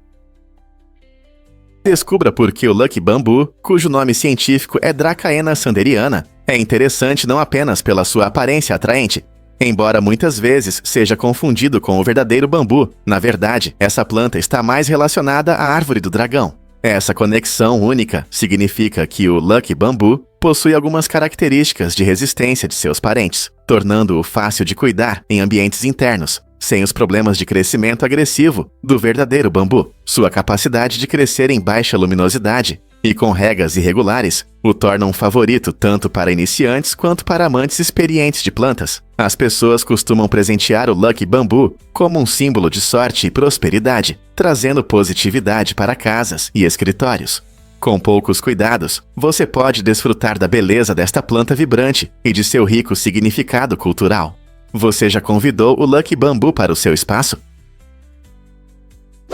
Descubra por que o Lucky Bamboo, cujo nome científico é Dracaena sanderiana, é interessante não apenas pela sua aparência atraente. Embora muitas vezes seja confundido com o verdadeiro bambu, na verdade, essa planta está mais relacionada à árvore do dragão. Essa conexão única significa que o Lucky Bamboo possui algumas características de resistência de seus parentes, tornando-o fácil de cuidar em ambientes internos, sem os problemas de crescimento agressivo do verdadeiro bambu. Sua capacidade de crescer em baixa luminosidade e com regas irregulares o torna um favorito tanto para iniciantes quanto para amantes experientes de plantas. As pessoas costumam presentear o Lucky Bamboo como um símbolo de sorte e prosperidade, trazendo positividade para casas e escritórios. Com poucos cuidados, você pode desfrutar da beleza desta planta vibrante e de seu rico significado cultural. Você já convidou o Lucky Bamboo para o seu espaço?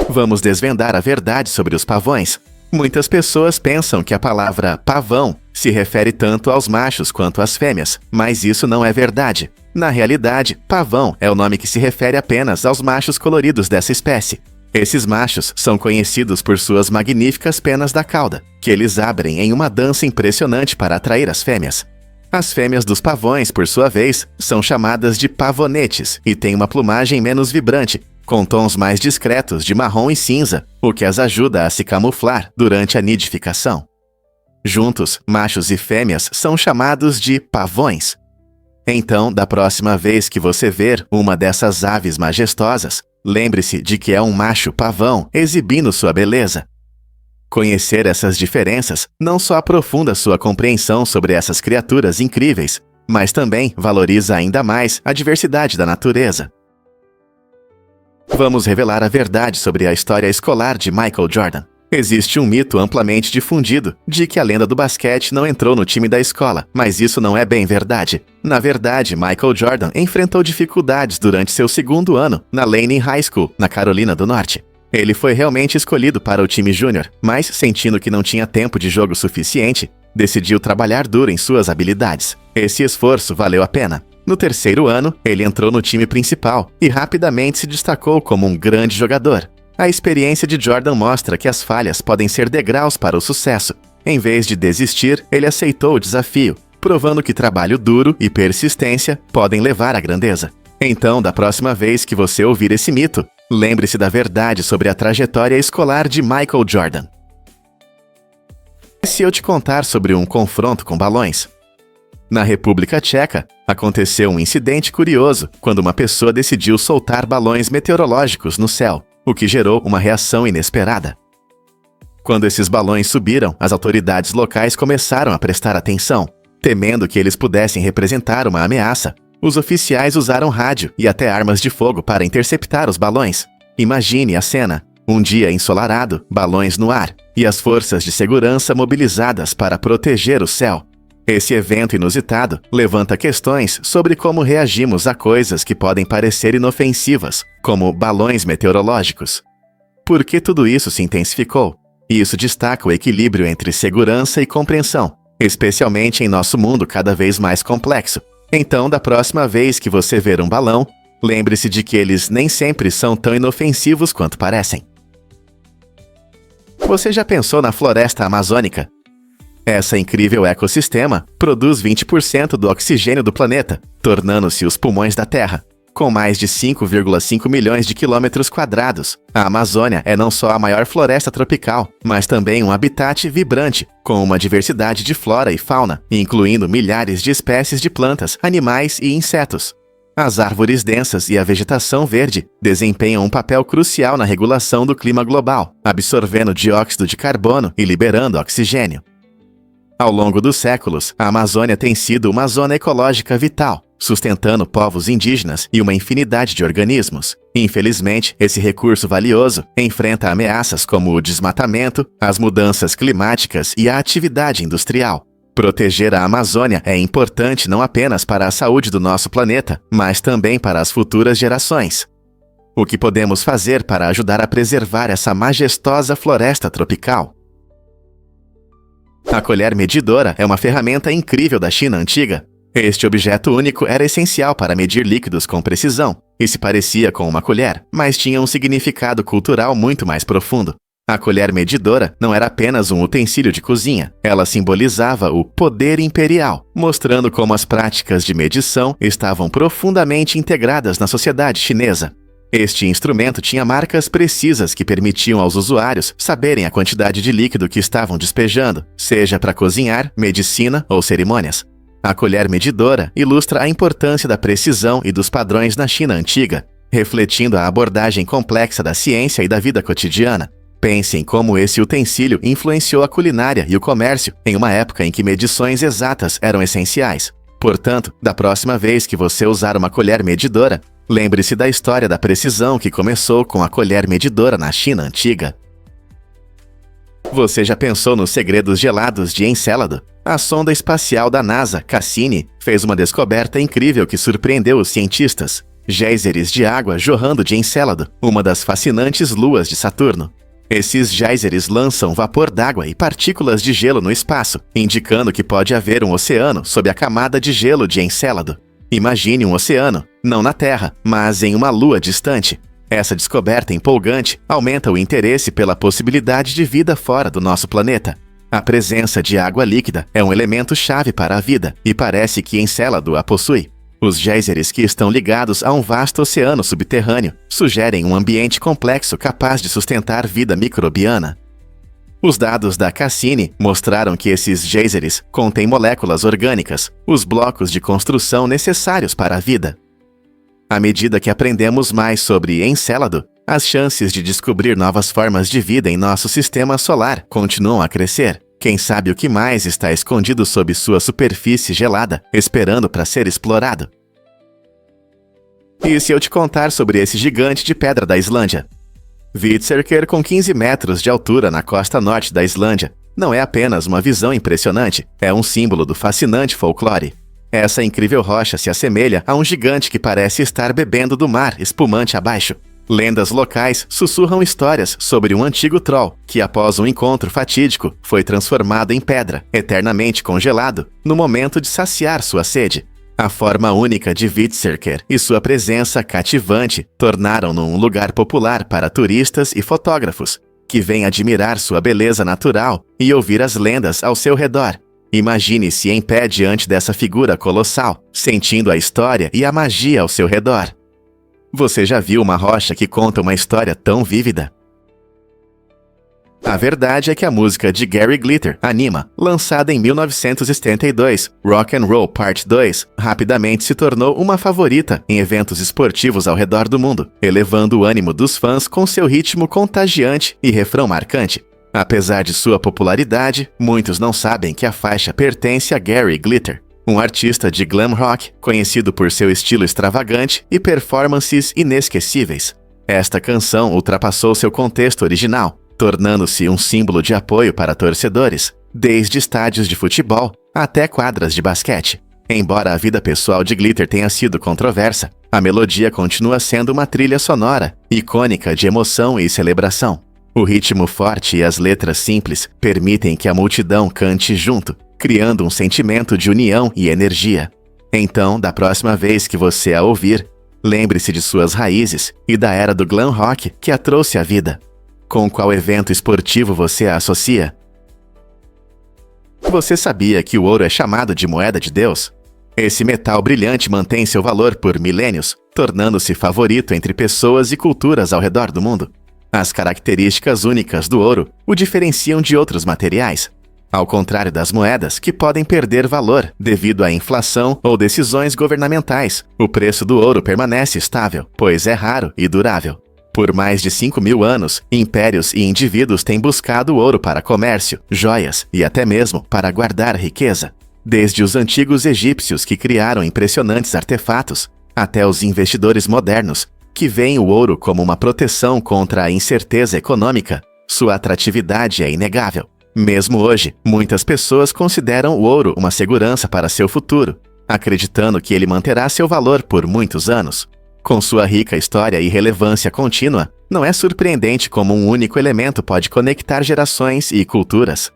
Vamos desvendar a verdade sobre os pavões. Muitas pessoas pensam que a palavra pavão se refere tanto aos machos quanto às fêmeas, mas isso não é verdade. Na realidade, pavão é o nome que se refere apenas aos machos coloridos dessa espécie. Esses machos são conhecidos por suas magníficas penas da cauda, que eles abrem em uma dança impressionante para atrair as fêmeas. As fêmeas dos pavões, por sua vez, são chamadas de pavonetes e têm uma plumagem menos vibrante, com tons mais discretos de marrom e cinza, o que as ajuda a se camuflar durante a nidificação. Juntos, machos e fêmeas são chamados de pavões. Então, da próxima vez que você ver uma dessas aves majestosas, lembre-se de que é um macho pavão exibindo sua beleza. Conhecer essas diferenças não só aprofunda sua compreensão sobre essas criaturas incríveis, mas também valoriza ainda mais a diversidade da natureza. Vamos revelar a verdade sobre a história escolar de Michael Jordan. Existe um mito amplamente difundido de que a lenda do basquete não entrou no time da escola, mas isso não é bem verdade. Na verdade, Michael Jordan enfrentou dificuldades durante seu segundo ano na Lane High School, na Carolina do Norte. Ele foi realmente escolhido para o time júnior, mas sentindo que não tinha tempo de jogo suficiente, decidiu trabalhar duro em suas habilidades. Esse esforço valeu a pena. No terceiro ano, ele entrou no time principal e rapidamente se destacou como um grande jogador. A experiência de Jordan mostra que as falhas podem ser degraus para o sucesso. Em vez de desistir, ele aceitou o desafio, provando que trabalho duro e persistência podem levar à grandeza. Então, da próxima vez que você ouvir esse mito, lembre-se da verdade sobre a trajetória escolar de Michael Jordan. E se eu te contar sobre um confronto com balões? Na República Tcheca, aconteceu um incidente curioso quando uma pessoa decidiu soltar balões meteorológicos no céu, o que gerou uma reação inesperada. Quando esses balões subiram, as autoridades locais começaram a prestar atenção. Temendo que eles pudessem representar uma ameaça, os oficiais usaram rádio e até armas de fogo para interceptar os balões. Imagine a cena: um dia ensolarado, balões no ar, e as forças de segurança mobilizadas para proteger o céu. Esse evento inusitado levanta questões sobre como reagimos a coisas que podem parecer inofensivas, como balões meteorológicos. Por que tudo isso se intensificou? Isso destaca o equilíbrio entre segurança e compreensão, especialmente em nosso mundo cada vez mais complexo. Então, da próxima vez que você ver um balão, lembre-se de que eles nem sempre são tão inofensivos quanto parecem. Você já pensou na floresta amazônica? Essa incrível ecossistema produz 20% do oxigênio do planeta, tornando-se os pulmões da Terra. Com mais de 5,5 milhões de quilômetros quadrados, a Amazônia é não só a maior floresta tropical, mas também um habitat vibrante, com uma diversidade de flora e fauna, incluindo milhares de espécies de plantas, animais e insetos. As árvores densas e a vegetação verde desempenham um papel crucial na regulação do clima global, absorvendo dióxido de carbono e liberando oxigênio. Ao longo dos séculos, a Amazônia tem sido uma zona ecológica vital, sustentando povos indígenas e uma infinidade de organismos. Infelizmente, esse recurso valioso enfrenta ameaças como o desmatamento, as mudanças climáticas e a atividade industrial. Proteger a Amazônia é importante não apenas para a saúde do nosso planeta, mas também para as futuras gerações. O que podemos fazer para ajudar a preservar essa majestosa floresta tropical? A colher medidora é uma ferramenta incrível da China antiga. Este objeto único era essencial para medir líquidos com precisão, e se parecia com uma colher, mas tinha um significado cultural muito mais profundo. A colher medidora não era apenas um utensílio de cozinha, ela simbolizava o poder imperial, mostrando como as práticas de medição estavam profundamente integradas na sociedade chinesa. Este instrumento tinha marcas precisas que permitiam aos usuários saberem a quantidade de líquido que estavam despejando, seja para cozinhar, medicina ou cerimônias. A colher medidora ilustra a importância da precisão e dos padrões na China antiga, refletindo a abordagem complexa da ciência e da vida cotidiana. Pense em como esse utensílio influenciou a culinária e o comércio em uma época em que medições exatas eram essenciais. Portanto, da próxima vez que você usar uma colher medidora, lembre-se da história da precisão que começou com a colher medidora na China antiga. Você já pensou nos segredos gelados de Encélado? A sonda espacial da NASA, Cassini, fez uma descoberta incrível que surpreendeu os cientistas: géiseres de água jorrando de Encélado, uma das fascinantes luas de Saturno. Esses géiseres lançam vapor d'água e partículas de gelo no espaço, indicando que pode haver um oceano sob a camada de gelo de Encélado. Imagine um oceano, não na Terra, mas em uma lua distante. Essa descoberta empolgante aumenta o interesse pela possibilidade de vida fora do nosso planeta. A presença de água líquida é um elemento chave para a vida, e parece que Encélado a possui. Os géiseres, que estão ligados a um vasto oceano subterrâneo, sugerem um ambiente complexo capaz de sustentar vida microbiana. Os dados da Cassini mostraram que esses géiseres contêm moléculas orgânicas, os blocos de construção necessários para a vida. À medida que aprendemos mais sobre Encélado, as chances de descobrir novas formas de vida em nosso sistema solar continuam a crescer. Quem sabe o que mais está escondido sob sua superfície gelada, esperando para ser explorado? E se eu te contar sobre esse gigante de pedra da Islândia? Vitserker, com 15 metros de altura na costa norte da Islândia, não é apenas uma visão impressionante, é um símbolo do fascinante folclore. Essa incrível rocha se assemelha a um gigante que parece estar bebendo do mar espumante abaixo. Lendas locais sussurram histórias sobre um antigo troll que, após um encontro fatídico, foi transformado em pedra, eternamente congelado, no momento de saciar sua sede. A forma única de Vitserker e sua presença cativante tornaram-no um lugar popular para turistas e fotógrafos, que vêm admirar sua beleza natural e ouvir as lendas ao seu redor. Imagine-se em pé diante dessa figura colossal, sentindo a história e a magia ao seu redor. Você já viu uma rocha que conta uma história tão vívida? A verdade é que a música de Gary Glitter, Anima, lançada em 1972, Rock and Roll Part 2, rapidamente se tornou uma favorita em eventos esportivos ao redor do mundo, elevando o ânimo dos fãs com seu ritmo contagiante e refrão marcante. Apesar de sua popularidade, muitos não sabem que a faixa pertence a Gary Glitter, um artista de glam rock conhecido por seu estilo extravagante e performances inesquecíveis. Esta canção ultrapassou seu contexto original, tornando-se um símbolo de apoio para torcedores, desde estádios de futebol até quadras de basquete. Embora a vida pessoal de Glitter tenha sido controversa, a melodia continua sendo uma trilha sonora, icônica de emoção e celebração. O ritmo forte e as letras simples permitem que a multidão cante junto, criando um sentimento de união e energia. Então, da próxima vez que você a ouvir, lembre-se de suas raízes e da era do glam rock que a trouxe à vida. Com qual evento esportivo você a associa? Você sabia que o ouro é chamado de moeda de Deus? Esse metal brilhante mantém seu valor por milênios, tornando-se favorito entre pessoas e culturas ao redor do mundo. As características únicas do ouro o diferenciam de outros materiais. Ao contrário das moedas, que podem perder valor devido à inflação ou decisões governamentais, o preço do ouro permanece estável, pois é raro e durável. Por mais de 5.000 anos, impérios e indivíduos têm buscado o ouro para comércio, joias e até mesmo para guardar riqueza. Desde os antigos egípcios que criaram impressionantes artefatos, até os investidores modernos, que veem o ouro como uma proteção contra a incerteza econômica, sua atratividade é inegável. Mesmo hoje, muitas pessoas consideram o ouro uma segurança para seu futuro, acreditando que ele manterá seu valor por muitos anos. Com sua rica história e relevância contínua, não é surpreendente como um único elemento pode conectar gerações e culturas.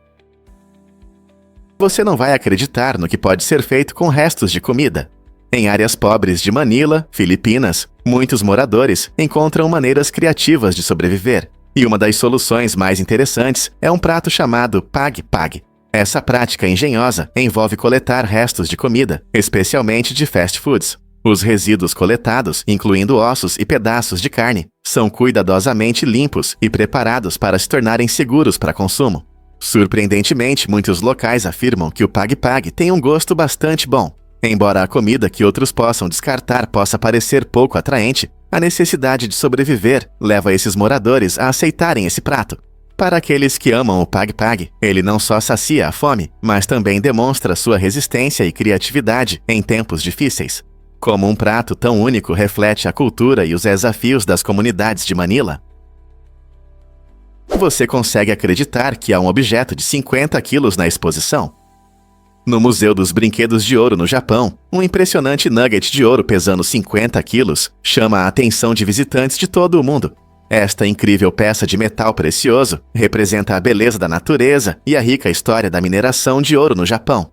Você não vai acreditar no que pode ser feito com restos de comida. Em áreas pobres de Manila, Filipinas, muitos moradores encontram maneiras criativas de sobreviver. E uma das soluções mais interessantes é um prato chamado pag-pag. Essa prática engenhosa envolve coletar restos de comida, especialmente de fast foods. Os resíduos coletados, incluindo ossos e pedaços de carne, são cuidadosamente limpos e preparados para se tornarem seguros para consumo. Surpreendentemente, muitos locais afirmam que o pag-pag tem um gosto bastante bom. Embora a comida que outros possam descartar possa parecer pouco atraente, a necessidade de sobreviver leva esses moradores a aceitarem esse prato. Para aqueles que amam o pag-pag, ele não só sacia a fome, mas também demonstra sua resistência e criatividade em tempos difíceis. Como um prato tão único reflete a cultura e os desafios das comunidades de Manila? Você consegue acreditar que há um objeto de 50 quilos na exposição? No Museu dos Brinquedos de Ouro no Japão, um impressionante nugget de ouro pesando 50 quilos chama a atenção de visitantes de todo o mundo. Esta incrível peça de metal precioso representa a beleza da natureza e a rica história da mineração de ouro no Japão.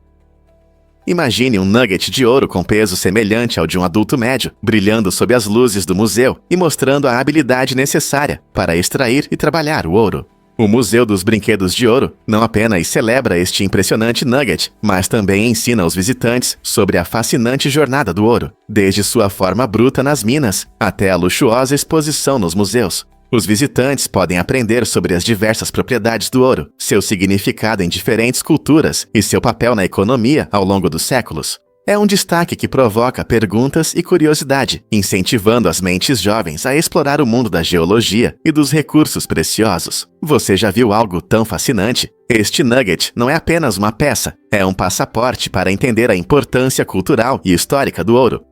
Imagine um nugget de ouro com peso semelhante ao de um adulto médio, brilhando sob as luzes do museu e mostrando a habilidade necessária para extrair e trabalhar o ouro. O Museu dos Brinquedos de Ouro não apenas celebra este impressionante nugget, mas também ensina aos visitantes sobre a fascinante jornada do ouro, desde sua forma bruta nas minas até a luxuosa exposição nos museus. Os visitantes podem aprender sobre as diversas propriedades do ouro, seu significado em diferentes culturas e seu papel na economia ao longo dos séculos. É um destaque que provoca perguntas e curiosidade, incentivando as mentes jovens a explorar o mundo da geologia e dos recursos preciosos. Você já viu algo tão fascinante? Este nugget não é apenas uma peça, é um passaporte para entender a importância cultural e histórica do ouro.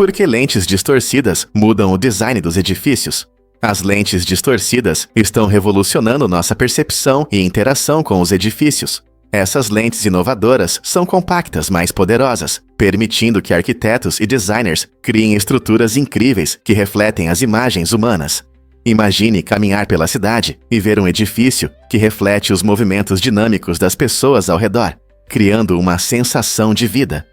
Por que lentes distorcidas mudam o design dos edifícios? As lentes distorcidas estão revolucionando nossa percepção e interação com os edifícios. Essas lentes inovadoras são compactas, mais poderosas, permitindo que arquitetos e designers criem estruturas incríveis que refletem as imagens humanas. Imagine caminhar pela cidade e ver um edifício que reflete os movimentos dinâmicos das pessoas ao redor, criando uma sensação de vida.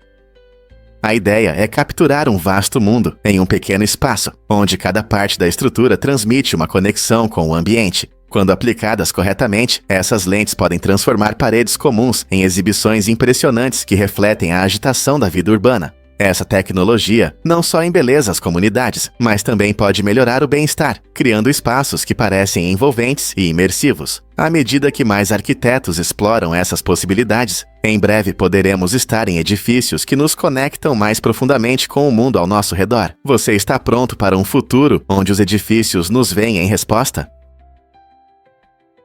A ideia é capturar um vasto mundo em um pequeno espaço, onde cada parte da estrutura transmite uma conexão com o ambiente. Quando aplicadas corretamente, essas lentes podem transformar paredes comuns em exibições impressionantes que refletem a agitação da vida urbana. Essa tecnologia não só embeleza as comunidades, mas também pode melhorar o bem-estar, criando espaços que parecem envolventes e imersivos. À medida que mais arquitetos exploram essas possibilidades, em breve poderemos estar em edifícios que nos conectam mais profundamente com o mundo ao nosso redor. Você está pronto para um futuro onde os edifícios nos veem em resposta?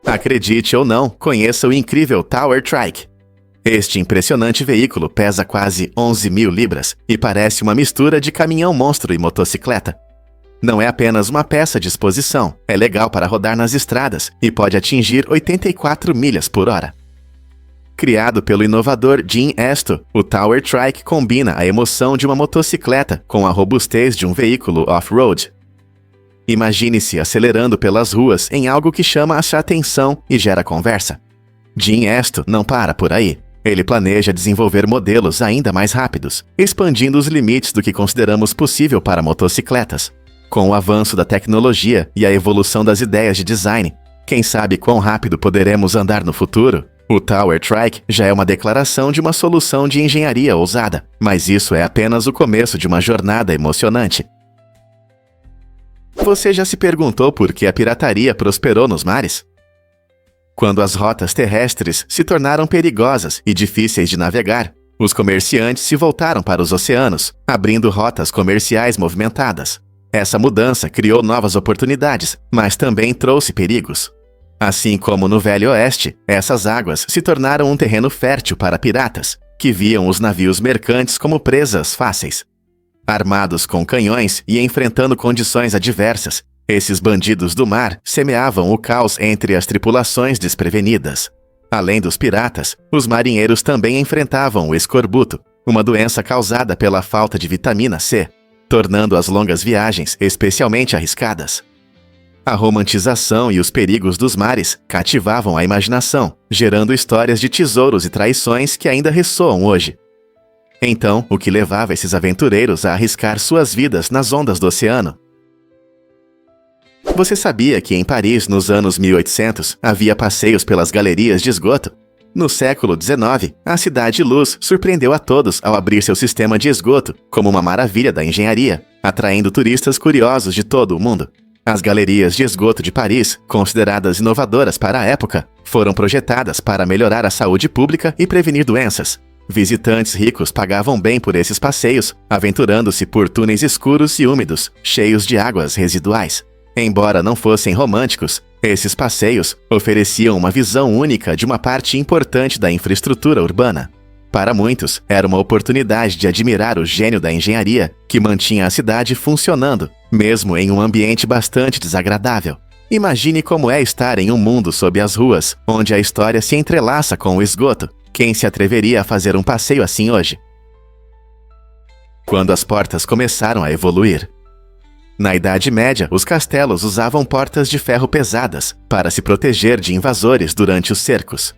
Acredite ou não, conheça o incrível Tower Trike. Este impressionante veículo pesa quase 11.000 libras e parece uma mistura de caminhão monstro e motocicleta. Não é apenas uma peça de exposição, é legal para rodar nas estradas e pode atingir 84 milhas por hora. Criado pelo inovador Jim Esto, o Tower Trike combina a emoção de uma motocicleta com a robustez de um veículo off-road. Imagine-se acelerando pelas ruas em algo que chama a sua atenção e gera conversa. Jim Esto não para por aí. Ele planeja desenvolver modelos ainda mais rápidos, expandindo os limites do que consideramos possível para motocicletas. Com o avanço da tecnologia e a evolução das ideias de design, quem sabe quão rápido poderemos andar no futuro? O Tower Trike já é uma declaração de uma solução de engenharia ousada, mas isso é apenas o começo de uma jornada emocionante. Você já se perguntou por que a pirataria prosperou nos mares? Quando as rotas terrestres se tornaram perigosas e difíceis de navegar, os comerciantes se voltaram para os oceanos, abrindo rotas comerciais movimentadas. Essa mudança criou novas oportunidades, mas também trouxe perigos. Assim como no Velho Oeste, essas águas se tornaram um terreno fértil para piratas, que viam os navios mercantes como presas fáceis. Armados com canhões e enfrentando condições adversas, esses bandidos do mar semeavam o caos entre as tripulações desprevenidas. Além dos piratas, os marinheiros também enfrentavam o escorbuto, uma doença causada pela falta de vitamina C, tornando as longas viagens especialmente arriscadas. A romantização e os perigos dos mares cativavam a imaginação, gerando histórias de tesouros e traições que ainda ressoam hoje. Então, o que levava esses aventureiros a arriscar suas vidas nas ondas do oceano? Você sabia que em Paris, nos anos 1800, havia passeios pelas galerias de esgoto? No século XIX, a Cidade Luz surpreendeu a todos ao abrir seu sistema de esgoto como uma maravilha da engenharia, atraindo turistas curiosos de todo o mundo. As galerias de esgoto de Paris, consideradas inovadoras para a época, foram projetadas para melhorar a saúde pública e prevenir doenças. Visitantes ricos pagavam bem por esses passeios, aventurando-se por túneis escuros e úmidos, cheios de águas residuais. Embora não fossem românticos, esses passeios ofereciam uma visão única de uma parte importante da infraestrutura urbana. Para muitos, era uma oportunidade de admirar o gênio da engenharia que mantinha a cidade funcionando, mesmo em um ambiente bastante desagradável. Imagine como é estar em um mundo sob as ruas, onde a história se entrelaça com o esgoto. Quem se atreveria a fazer um passeio assim hoje? Quando as portas começaram a evoluir. Na Idade Média, os castelos usavam portas de ferro pesadas para se proteger de invasores durante os cercos.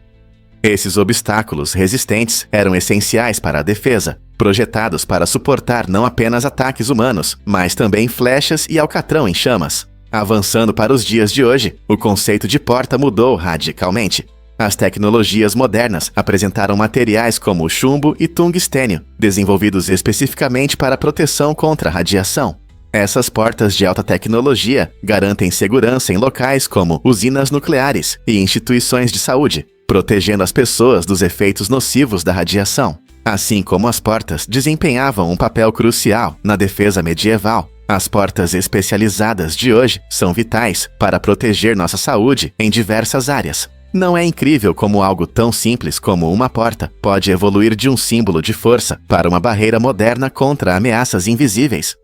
Esses obstáculos resistentes eram essenciais para a defesa, projetados para suportar não apenas ataques humanos, mas também flechas e alcatrão em chamas. Avançando para os dias de hoje, o conceito de porta mudou radicalmente. As tecnologias modernas apresentaram materiais como chumbo e tungstênio, desenvolvidos especificamente para proteção contra a radiação. Essas portas de alta tecnologia garantem segurança em locais como usinas nucleares e instituições de saúde, protegendo as pessoas dos efeitos nocivos da radiação. Assim como as portas desempenhavam um papel crucial na defesa medieval, as portas especializadas de hoje são vitais para proteger nossa saúde em diversas áreas. Não é incrível como algo tão simples como uma porta pode evoluir de um símbolo de força para uma barreira moderna contra ameaças invisíveis?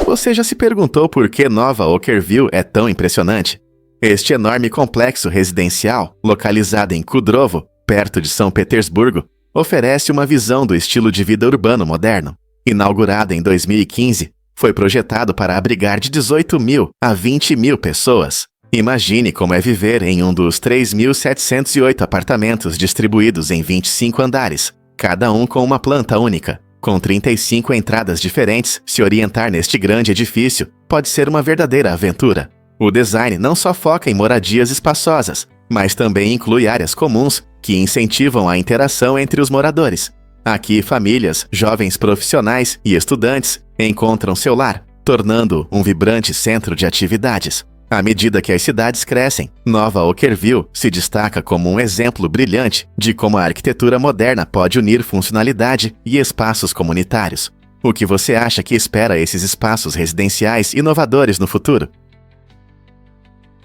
Você já se perguntou por que Nova Okkervil é tão impressionante? Este enorme complexo residencial, localizado em Kudrovo, perto de São Petersburgo, oferece uma visão do estilo de vida urbano moderno. Inaugurado em 2015, foi projetado para abrigar de 18.000 a 20.000 pessoas. Imagine como é viver em um dos 3.708 apartamentos distribuídos em 25 andares, cada um com uma planta única. Com 35 entradas diferentes, se orientar neste grande edifício pode ser uma verdadeira aventura. O design não só foca em moradias espaçosas, mas também inclui áreas comuns que incentivam a interação entre os moradores. Aqui, famílias, jovens profissionais e estudantes encontram seu lar, tornando um vibrante centro de atividades. À medida que as cidades crescem, Nova Okkervil se destaca como um exemplo brilhante de como a arquitetura moderna pode unir funcionalidade e espaços comunitários. O que você acha que espera esses espaços residenciais inovadores no futuro?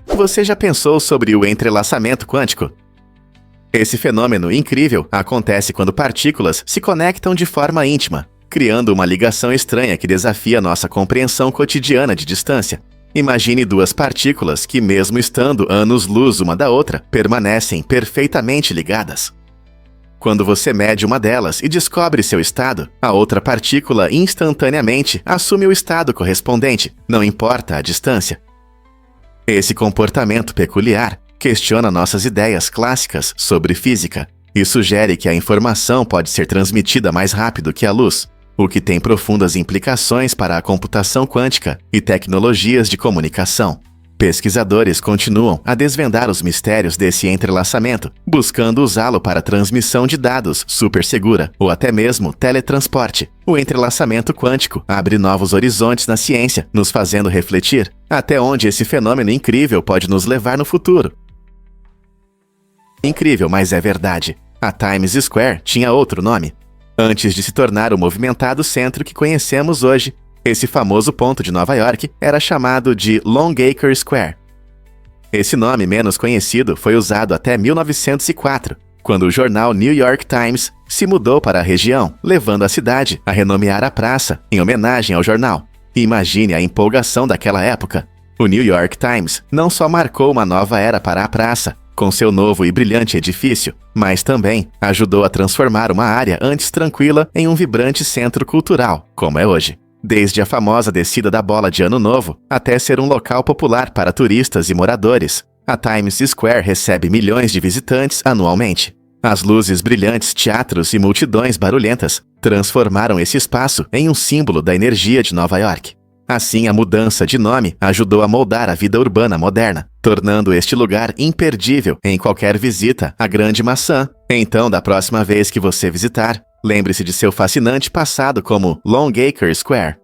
Você já pensou sobre o entrelaçamento quântico? Esse fenômeno incrível acontece quando partículas se conectam de forma íntima, criando uma ligação estranha que desafia nossa compreensão cotidiana de distância. Imagine duas partículas que, mesmo estando anos-luz uma da outra, permanecem perfeitamente ligadas. Quando você mede uma delas e descobre seu estado, a outra partícula instantaneamente assume o estado correspondente, não importa a distância. Esse comportamento peculiar questiona nossas ideias clássicas sobre física e sugere que a informação pode ser transmitida mais rápido que a luz, o que tem profundas implicações para a computação quântica e tecnologias de comunicação. Pesquisadores continuam a desvendar os mistérios desse entrelaçamento, buscando usá-lo para transmissão de dados super segura ou até mesmo teletransporte. O entrelaçamento quântico abre novos horizontes na ciência, nos fazendo refletir até onde esse fenômeno incrível pode nos levar no futuro. Incrível, mas é verdade. A Times Square tinha outro nome. Antes de se tornar o movimentado centro que conhecemos hoje, esse famoso ponto de Nova York era chamado de Longacre Square. Esse nome menos conhecido foi usado até 1904, quando o jornal New York Times se mudou para a região, levando a cidade a renomear a praça em homenagem ao jornal. Imagine a empolgação daquela época. O New York Times não só marcou uma nova era para a praça, com seu novo e brilhante edifício, mas também ajudou a transformar uma área antes tranquila em um vibrante centro cultural, como é hoje. Desde a famosa descida da bola de Ano Novo até ser um local popular para turistas e moradores, a Times Square recebe milhões de visitantes anualmente. As luzes brilhantes, teatros e multidões barulhentas transformaram esse espaço em um símbolo da energia de Nova York. Assim, a mudança de nome ajudou a moldar a vida urbana moderna, tornando este lugar imperdível em qualquer visita à Grande Maçã. Então, da próxima vez que você visitar, lembre-se de seu fascinante passado como Longacre Square.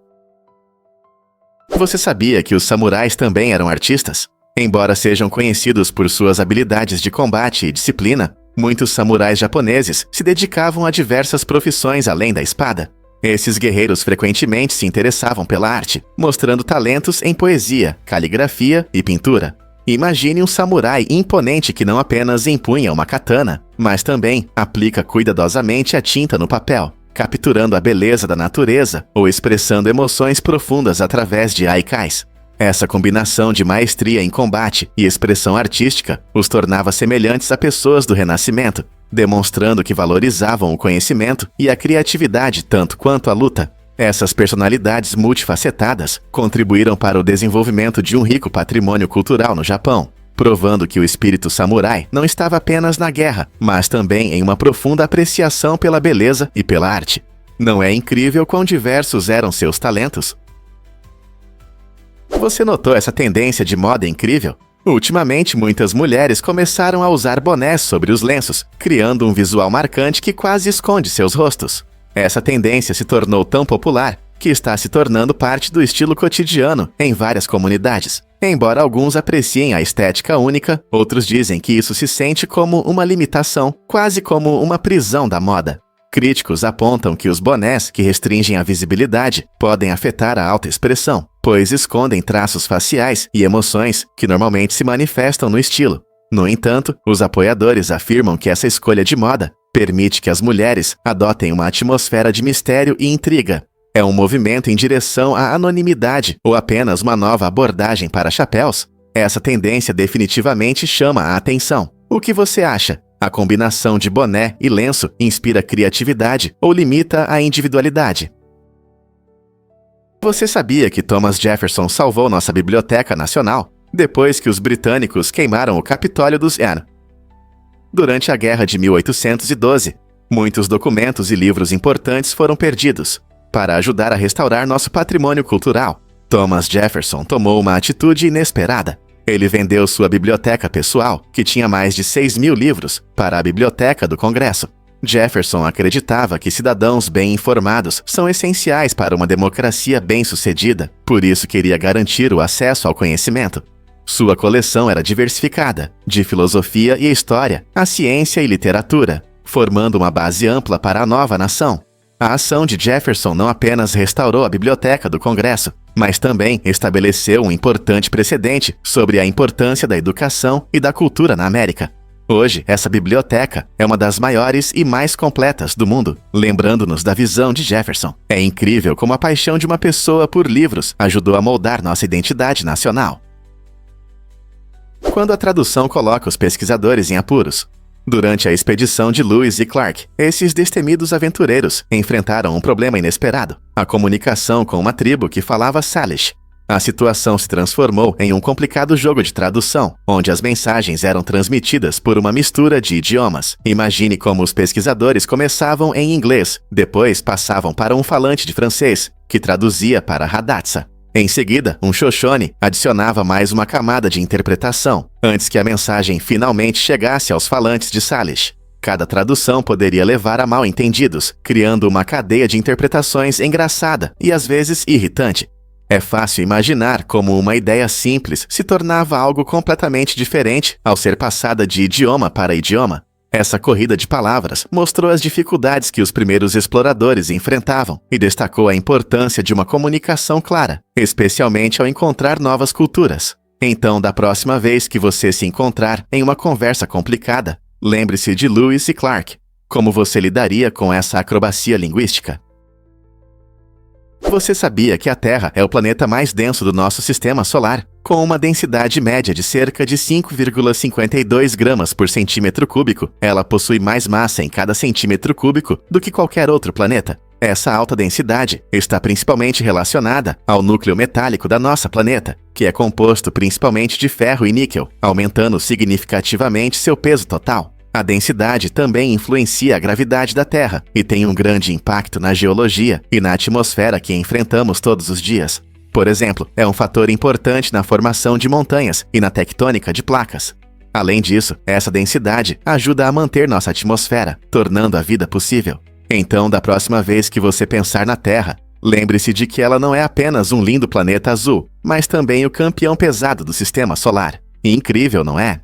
Você sabia que os samurais também eram artistas? Embora sejam conhecidos por suas habilidades de combate e disciplina, muitos samurais japoneses se dedicavam a diversas profissões além da espada. Esses guerreiros frequentemente se interessavam pela arte, mostrando talentos em poesia, caligrafia e pintura. Imagine um samurai imponente que não apenas empunha uma katana, mas também aplica cuidadosamente a tinta no papel, capturando a beleza da natureza ou expressando emoções profundas através de haikais. Essa combinação de maestria em combate e expressão artística os tornava semelhantes a pessoas do Renascimento, demonstrando que valorizavam o conhecimento e a criatividade tanto quanto a luta. Essas personalidades multifacetadas contribuíram para o desenvolvimento de um rico patrimônio cultural no Japão, provando que o espírito samurai não estava apenas na guerra, mas também em uma profunda apreciação pela beleza e pela arte. Não é incrível quão diversos eram seus talentos? Você notou essa tendência de moda incrível? Ultimamente, muitas mulheres começaram a usar bonés sobre os lenços, criando um visual marcante que quase esconde seus rostos. Essa tendência se tornou tão popular que está se tornando parte do estilo cotidiano em várias comunidades. Embora alguns apreciem a estética única, outros dizem que isso se sente como uma limitação, quase como uma prisão da moda. Críticos apontam que os bonés que restringem a visibilidade podem afetar a autoexpressão, pois escondem traços faciais e emoções que normalmente se manifestam no estilo. No entanto, os apoiadores afirmam que essa escolha de moda permite que as mulheres adotem uma atmosfera de mistério e intriga. É um movimento em direção à anonimidade ou apenas uma nova abordagem para chapéus? Essa tendência definitivamente chama a atenção. O que você acha? A combinação de boné e lenço inspira criatividade ou limita a individualidade? Você sabia que Thomas Jefferson salvou nossa Biblioteca Nacional depois que os britânicos queimaram o Capitólio dos Estados Unidos? Durante a Guerra de 1812, muitos documentos e livros importantes foram perdidos. Para ajudar a restaurar nosso patrimônio cultural, Thomas Jefferson tomou uma atitude inesperada. Ele vendeu sua biblioteca pessoal, que tinha mais de 6.000 livros, para a Biblioteca do Congresso. Jefferson acreditava que cidadãos bem informados são essenciais para uma democracia bem-sucedida, por isso queria garantir o acesso ao conhecimento. Sua coleção era diversificada, de filosofia e história, a ciência e literatura, formando uma base ampla para a nova nação. A ação de Jefferson não apenas restaurou a Biblioteca do Congresso, mas também estabeleceu um importante precedente sobre a importância da educação e da cultura na América. Hoje, essa biblioteca é uma das maiores e mais completas do mundo, lembrando-nos da visão de Jefferson. É incrível como a paixão de uma pessoa por livros ajudou a moldar nossa identidade nacional. Quando a tradução coloca os pesquisadores em apuros. Durante a expedição de Lewis e Clark, esses destemidos aventureiros enfrentaram um problema inesperado: a comunicação com uma tribo que falava Salish. A situação se transformou em um complicado jogo de tradução, onde as mensagens eram transmitidas por uma mistura de idiomas. Imagine como os pesquisadores começavam em inglês, depois passavam para um falante de francês, que traduzia para Hadassa. Em seguida, um Xoxone adicionava mais uma camada de interpretação, antes que a mensagem finalmente chegasse aos falantes de Salish. Cada tradução poderia levar a mal-entendidos, criando uma cadeia de interpretações engraçada e às vezes irritante. É fácil imaginar como uma ideia simples se tornava algo completamente diferente ao ser passada de idioma para idioma. Essa corrida de palavras mostrou as dificuldades que os primeiros exploradores enfrentavam e destacou a importância de uma comunicação clara, especialmente ao encontrar novas culturas. Então, da próxima vez que você se encontrar em uma conversa complicada, lembre-se de Lewis e Clark. Como você lidaria com essa acrobacia linguística? Você sabia que a Terra é o planeta mais denso do nosso sistema solar, com uma densidade média de cerca de 5,52 gramas por centímetro cúbico? Ela possui mais massa em cada centímetro cúbico do que qualquer outro planeta. Essa alta densidade está principalmente relacionada ao núcleo metálico da nossa planeta, que é composto principalmente de ferro e níquel, aumentando significativamente seu peso total. A densidade também influencia a gravidade da Terra e tem um grande impacto na geologia e na atmosfera que enfrentamos todos os dias. Por exemplo, é um fator importante na formação de montanhas e na tectônica de placas. Além disso, essa densidade ajuda a manter nossa atmosfera, tornando a vida possível. Então, da próxima vez que você pensar na Terra, lembre-se de que ela não é apenas um lindo planeta azul, mas também o campeão pesado do sistema solar. Incrível, não é?